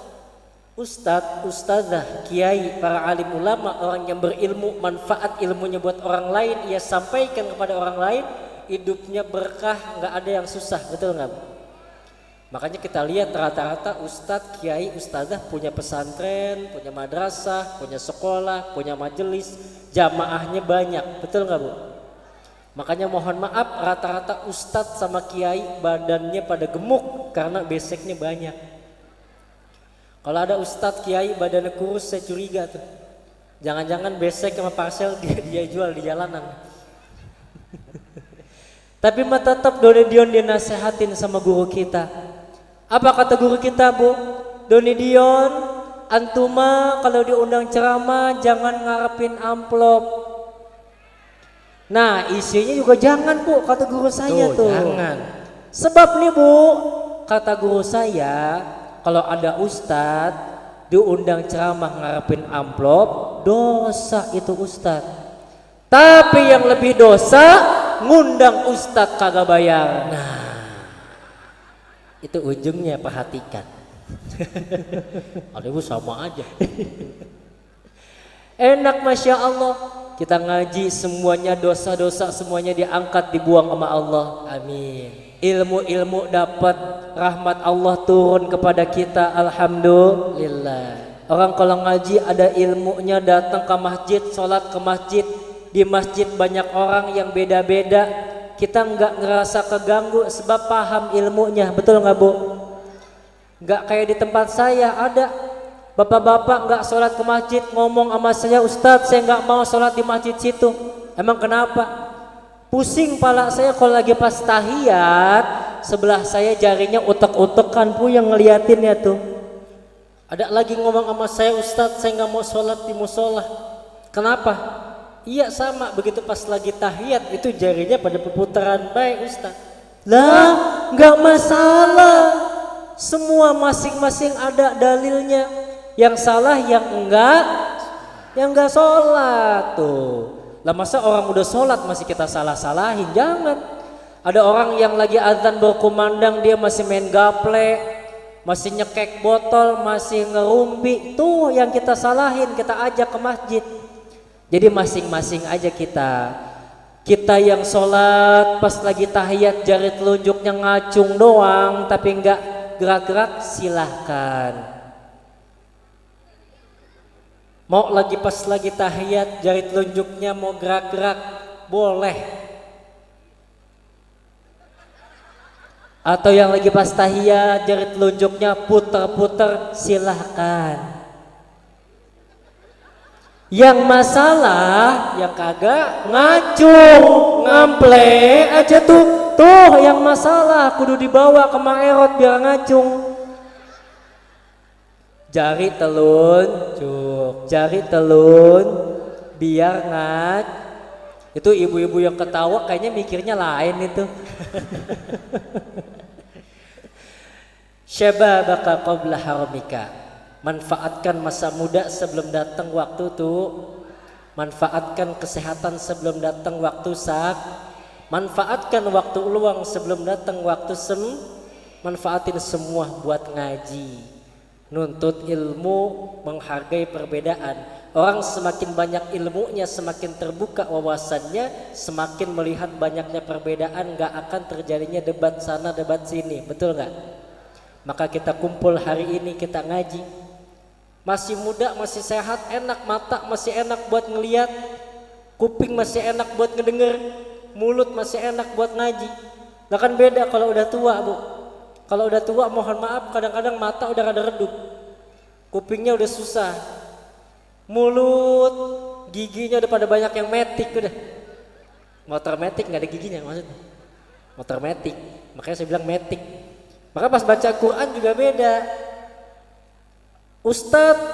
Ustadz, ustazah, kiai, para alim ulama, orang yang berilmu, manfaat ilmunya buat orang lain, ia sampaikan kepada orang lain, hidupnya berkah, nggak ada yang susah, betul nggak? Makanya kita lihat rata-rata ustadz, kiai, ustazah punya pesantren, punya madrasah, punya sekolah, punya majelis, jamaahnya banyak, betul nggak Bu? Makanya mohon maaf rata-rata ustadz sama kiai badannya pada gemuk karena beseknya banyak. Kalau ada ustadz kiai badannya kurus saya curiga tuh. Jangan-jangan besek sama parcel dia jual di jalanan. Tapi mah tetap Doni Dion dinasehatin sama guru kita. Apa kata guru kita Bu? Doni Dion, antuma kalau diundang ceramah jangan ngarepin amplop. Nah isinya juga jangan Bu, kata guru saya tuh. Jangan. Sebab nih Bu, kata guru saya, kalau ada ustadz diundang ceramah ngarepin amplop, dosa itu ustadz. Tapi yang lebih dosa ngundang ustadz kagak bayar. Nah itu ujungnya, perhatikan. Ada ibu sama aja. Enak Masya Allah. Kita ngaji semuanya dosa-dosa semuanya diangkat dibuang sama Allah. Amin. Ilmu-ilmu dapat, rahmat Allah turun kepada kita. Alhamdulillah. Orang kalau ngaji ada ilmunya datang ke masjid, sholat ke masjid. Di masjid banyak orang yang beda-beda. Kita nggak ngerasa keganggu sebab paham ilmunya. Betul nggak Bu? Nggak kayak di tempat saya ada bapak-bapak nggak sholat ke masjid ngomong sama saya, Ustadz saya nggak mau sholat di masjid situ. Emang kenapa? Pusing pala saya kalau lagi pas tahiyat, sebelah saya jarinya utek-utekan Bu yang ngeliatinnya tuh. Ada lagi ngomong sama saya, Ustadz saya nggak mau sholat di musola. Kenapa? Iya sama, begitu pas lagi tahiyat itu jarinya pada perputaran baik Ustadz. Lah nggak masalah, semua masing-masing ada dalilnya. Yang salah yang enggak sholat tuh. Lah masa orang udah sholat masih kita salah-salahin? Jangan. Ada orang yang lagi azan berkumandang dia masih main gaple, masih nyekek botol, masih ngerumpi. Tuh yang kita salahin, kita ajak ke masjid. Jadi masing-masing aja kita. Kita yang sholat pas lagi tahiyat jari telunjuknya ngacung doang tapi enggak gerak-gerak, silahkan. Mau lagi pas lagi tahiyat jari telunjuknya mau gerak-gerak, boleh. Atau yang lagi pas tahiyat jari telunjuknya puter-puter, silahkan. Yang masalah yang kagak ngacung, ngample aja tuh. Tuh yang masalah kudu dibawa ke maerot biar ngacung. Jari telun biar itu ibu-ibu yang ketawa kayaknya mikirnya lain itu. Syababaka qabla haramika, manfaatkan masa muda sebelum datang waktu tuh. Manfaatkan kesehatan sebelum datang waktu manfaatkan waktu luang sebelum datang waktu manfaatin semua buat ngaji. Nuntut ilmu, menghargai perbedaan. Orang semakin banyak ilmunya, semakin terbuka wawasannya, semakin melihat banyaknya perbedaan, gak akan terjadinya debat sana debat sini. Betul gak? Maka kita kumpul hari ini, kita ngaji. Masih muda, masih sehat, enak, mata masih enak buat ngeliat, kuping masih enak buat ngedenger, mulut masih enak buat ngaji. Nah kan beda kalau udah tua Bu. Kalau udah tua mohon maaf kadang-kadang mata udah rada redup, kupingnya udah susah, mulut, giginya udah pada banyak yang metik udah. Motor metik nggak ada giginya maksudnya. Motor metik, makanya saya bilang metik. Maka pas baca Quran juga beda. Ustadz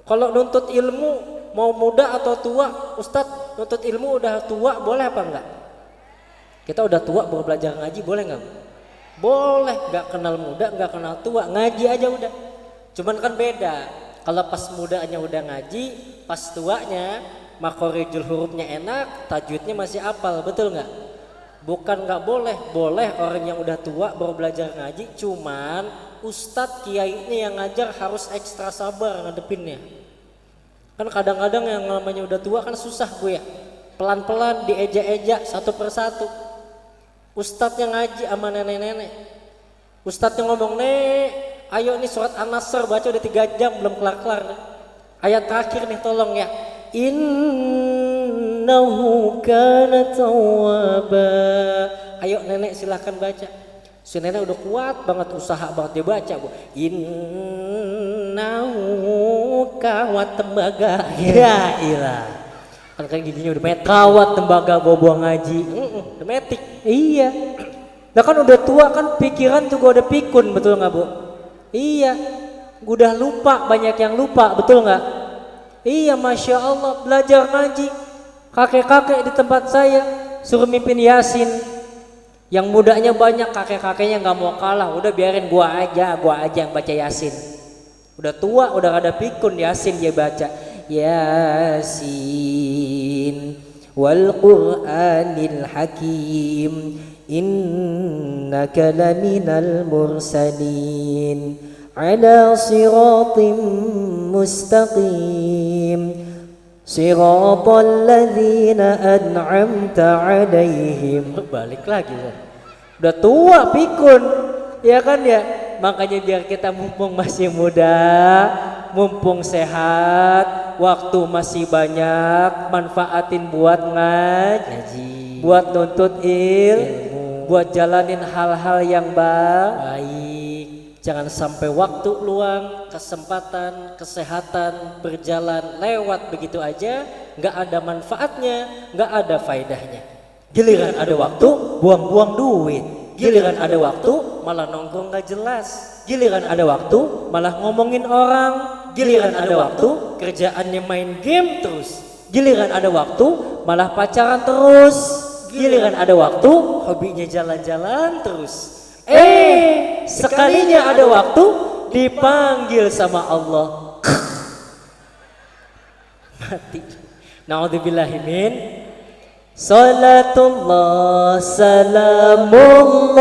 kalau nuntut ilmu mau muda atau tua, Ustadz nuntut ilmu udah tua boleh apa enggak? Kita udah tua baru belajar ngaji boleh nggak? Boleh, nggak kenal muda, nggak kenal tua, ngaji aja udah. Cuman kan beda. Kalau pas mudanya udah ngaji, pas tuanya makhorijul hurufnya enak, tajwidnya masih hafal, betul nggak? Bukan nggak boleh, boleh orang yang udah tua baru belajar ngaji. Cuman ustadz kiainya yang ngajar harus ekstra sabar ngadepinnya. Kan kadang-kadang yang namanya udah tua kan susah Bu ya. Pelan-pelan dieja-eja satu persatu. Ustadz yang ngaji sama nenek-nenek, ustadz yang ngomong, nek ayo nih surat An-Nasr baca udah 3 jam belum kelar-kelar. Ayat terakhir nih tolong ya, innahu kana tawwaba. Ayo nenek silahkan baca. Si nenek udah kuat banget, usaha banget dia baca Bu. Innahu kawat tembaga. Ya ilah. Kan giginya udah metik, kawat tembaga bawa ngaji, udah metik. Iya. Nah kan udah tua kan pikiran juga udah pikun, betul nggak Bu? Iya. Udah lupa, banyak yang lupa, betul nggak? Iya, masya Allah belajar ngaji. Kakek-kakek di tempat saya suruh mimpin Yasin. Yang mudanya banyak, kakek-kakeknya nggak mau kalah. Udah biarin gua aja yang baca Yasin. Udah tua, udah ada pikun, Yasin dia baca. Yasin wal Qur'anil Hakim innaka laminal mursalin على صراط مستقيم صراط الذين أنعمت عليهم. Balik lagi ya. Udah tua pikun, ya kan ya. Makanya biar kita mumpung masih muda, mumpung sehat, waktu masih banyak, manfaatin buat ngaji, buat nuntut ilmu, buat jalanin hal-hal yang baik. Jangan sampai waktu luang, kesempatan, kesehatan berjalan lewat begitu aja, nggak ada manfaatnya, nggak ada faedahnya. Giliran ada waktu, buang-buang duit. Giliran ada waktu, malah nongkrong nggak jelas. Giliran ada waktu, malah ngomongin orang. Giliran ada waktu, kerjaannya main game terus. Giliran ada waktu, malah pacaran terus. Giliran ada waktu, hobinya jalan-jalan terus. Sekalinya ada waktu, dipanggil sama Allah. Mati. Na'udzubillahimin. Salatullah salamullah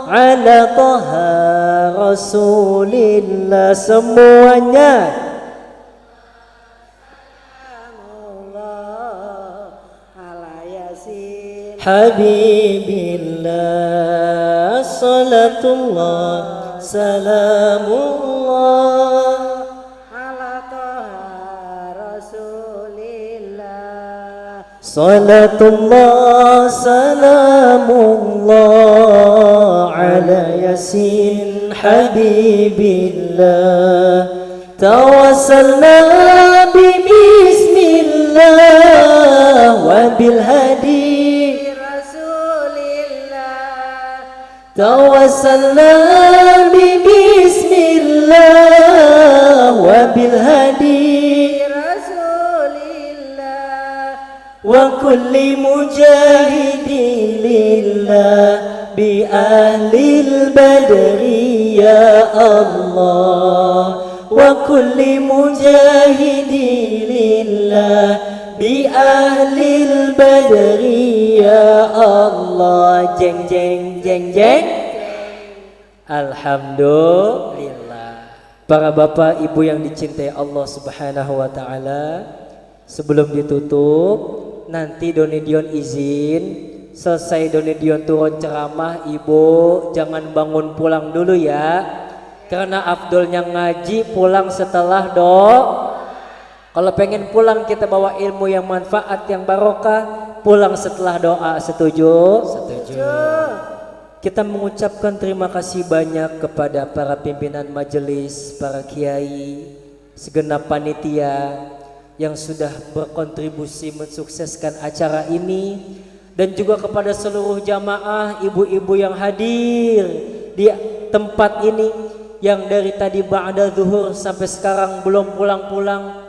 ala taha rasulillah. Semuanya ala yasin habibillah. Salatullah salamullah ala taha rasulillah. Salatullah salamullah ala yasin habibillah. Tawassalna bismillah wa bil hadi Rasulillah. tawassalna bismillah wa bil hadi wa kulli mujahidin lillah bi ahlil badri ya Allah. Wa kulli mujahidin lillah bi ahlil badri ya Allah. Jeng jeng jeng jeng. Alhamdulillah. Para bapak ibu yang dicintai Allah Subhanahu wa taala, sebelum ditutup nanti Doni Dion izin selesai Doni Dion turun ceramah, ibu jangan bangun pulang dulu ya, karena afdolnya ngaji pulang setelah kalau pengen pulang kita bawa ilmu yang manfaat yang barokah, pulang setelah doa. Setuju? Setuju. Kita mengucapkan terima kasih banyak kepada para pimpinan majelis, para kiai, segenap panitia yang sudah berkontribusi mensukseskan acara ini, dan juga kepada seluruh jamaah ibu-ibu yang hadir di tempat ini yang dari tadi ba'da zuhur sampai sekarang belum pulang-pulang.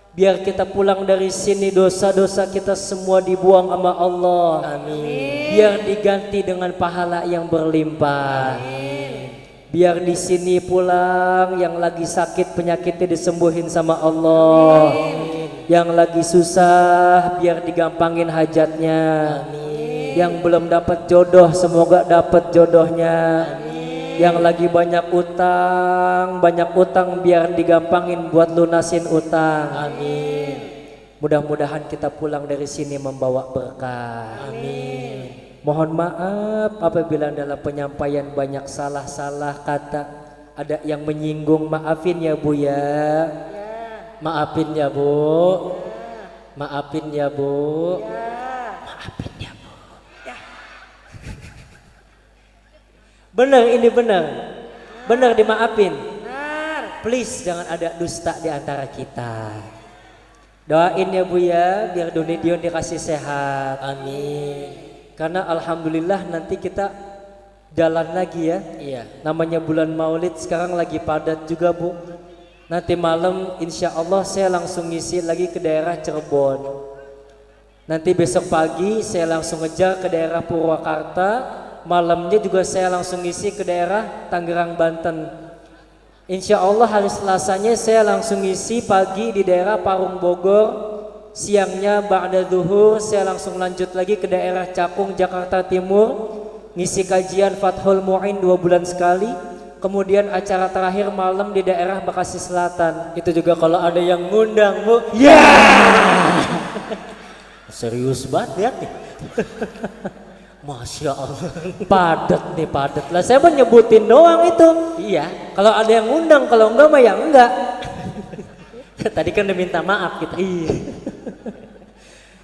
Biar kita pulang dari sini dosa-dosa kita semua dibuang sama Allah. Amin. Biar diganti dengan pahala yang berlimpah. Amin. Biar di sini pulang yang lagi sakit penyakitnya disembuhin sama Allah. Amin. Yang lagi susah biar digampangin hajatnya. Amin. Yang belum dapat jodoh semoga dapat jodohnya. Amin. Yang lagi banyak utang biar digampangin buat lunasin utang. Amin. Mudah-mudahan kita pulang dari sini membawa berkah. Amin. Mohon maaf apabila dalam penyampaian banyak salah-salah kata, ada yang menyinggung, maafin ya Bu ya. Maafin ya Bu. Maafin ya Bu. Maafin ya Bu. Benar, ini benar. Benar dimaafin. Please jangan ada dusta di antara kita. Doain ya Bu ya biar Doni Dion dikasih sehat. Amin. Karena alhamdulillah nanti kita jalan lagi ya. Iya. Namanya bulan Maulid sekarang lagi padat juga Bu. Nanti malam insya Allah saya langsung ngisi lagi ke daerah Cirebon. Nanti besok pagi saya langsung ngejar ke daerah Purwakarta. Malamnya juga saya langsung ngisi ke daerah Tangerang, Banten. Insya Allah hari Selasanya saya langsung ngisi pagi di daerah Parung, Bogor. Siangnya ba'da zuhur saya langsung lanjut lagi ke daerah Cakung, Jakarta Timur. Ngisi kajian Fathul Mu'in 2 bulan sekali. Kemudian acara terakhir malam di daerah Bekasi Selatan. Itu juga kalau ada yang ngundang, Bu. Ya. Serius banget lihat nih. Masya Allah. Padat nih, padat. Lah saya mau nyebutin doang itu. Iya. Kalau ada yang ngundang, kalau enggak mah ya enggak. Tadi kan udah minta maaf kita. Iya.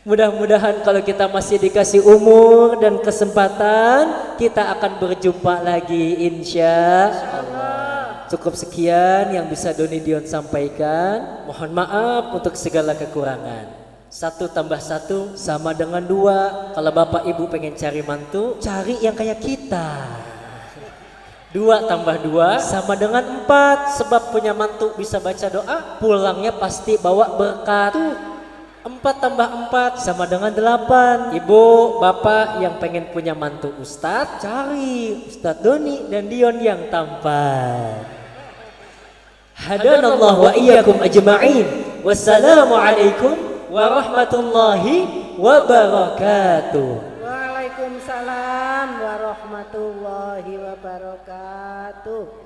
Mudah-mudahan kalau kita masih dikasih umur dan kesempatan, kita akan berjumpa lagi insya Allah. Cukup sekian yang bisa Doni Dion sampaikan. Mohon maaf untuk segala kekurangan. 1 tambah 1 sama dengan 2. Kalau bapak ibu pengen cari mantu, cari yang kayak kita. 2 tambah 2 sama dengan 4. Sebab punya mantu bisa baca doa, pulangnya pasti bawa berkat. 4 tambah 4 sama dengan 8. Ibu, bapak yang pengen punya mantu Ustadz, cari Ustadz Doni dan Dion yang tampan. Hadanallah wa iyyakum ajma'in. Wassalamualaikum warahmatullahi wabarakatuh. Waalaikumsalam warahmatullahi wabarakatuh.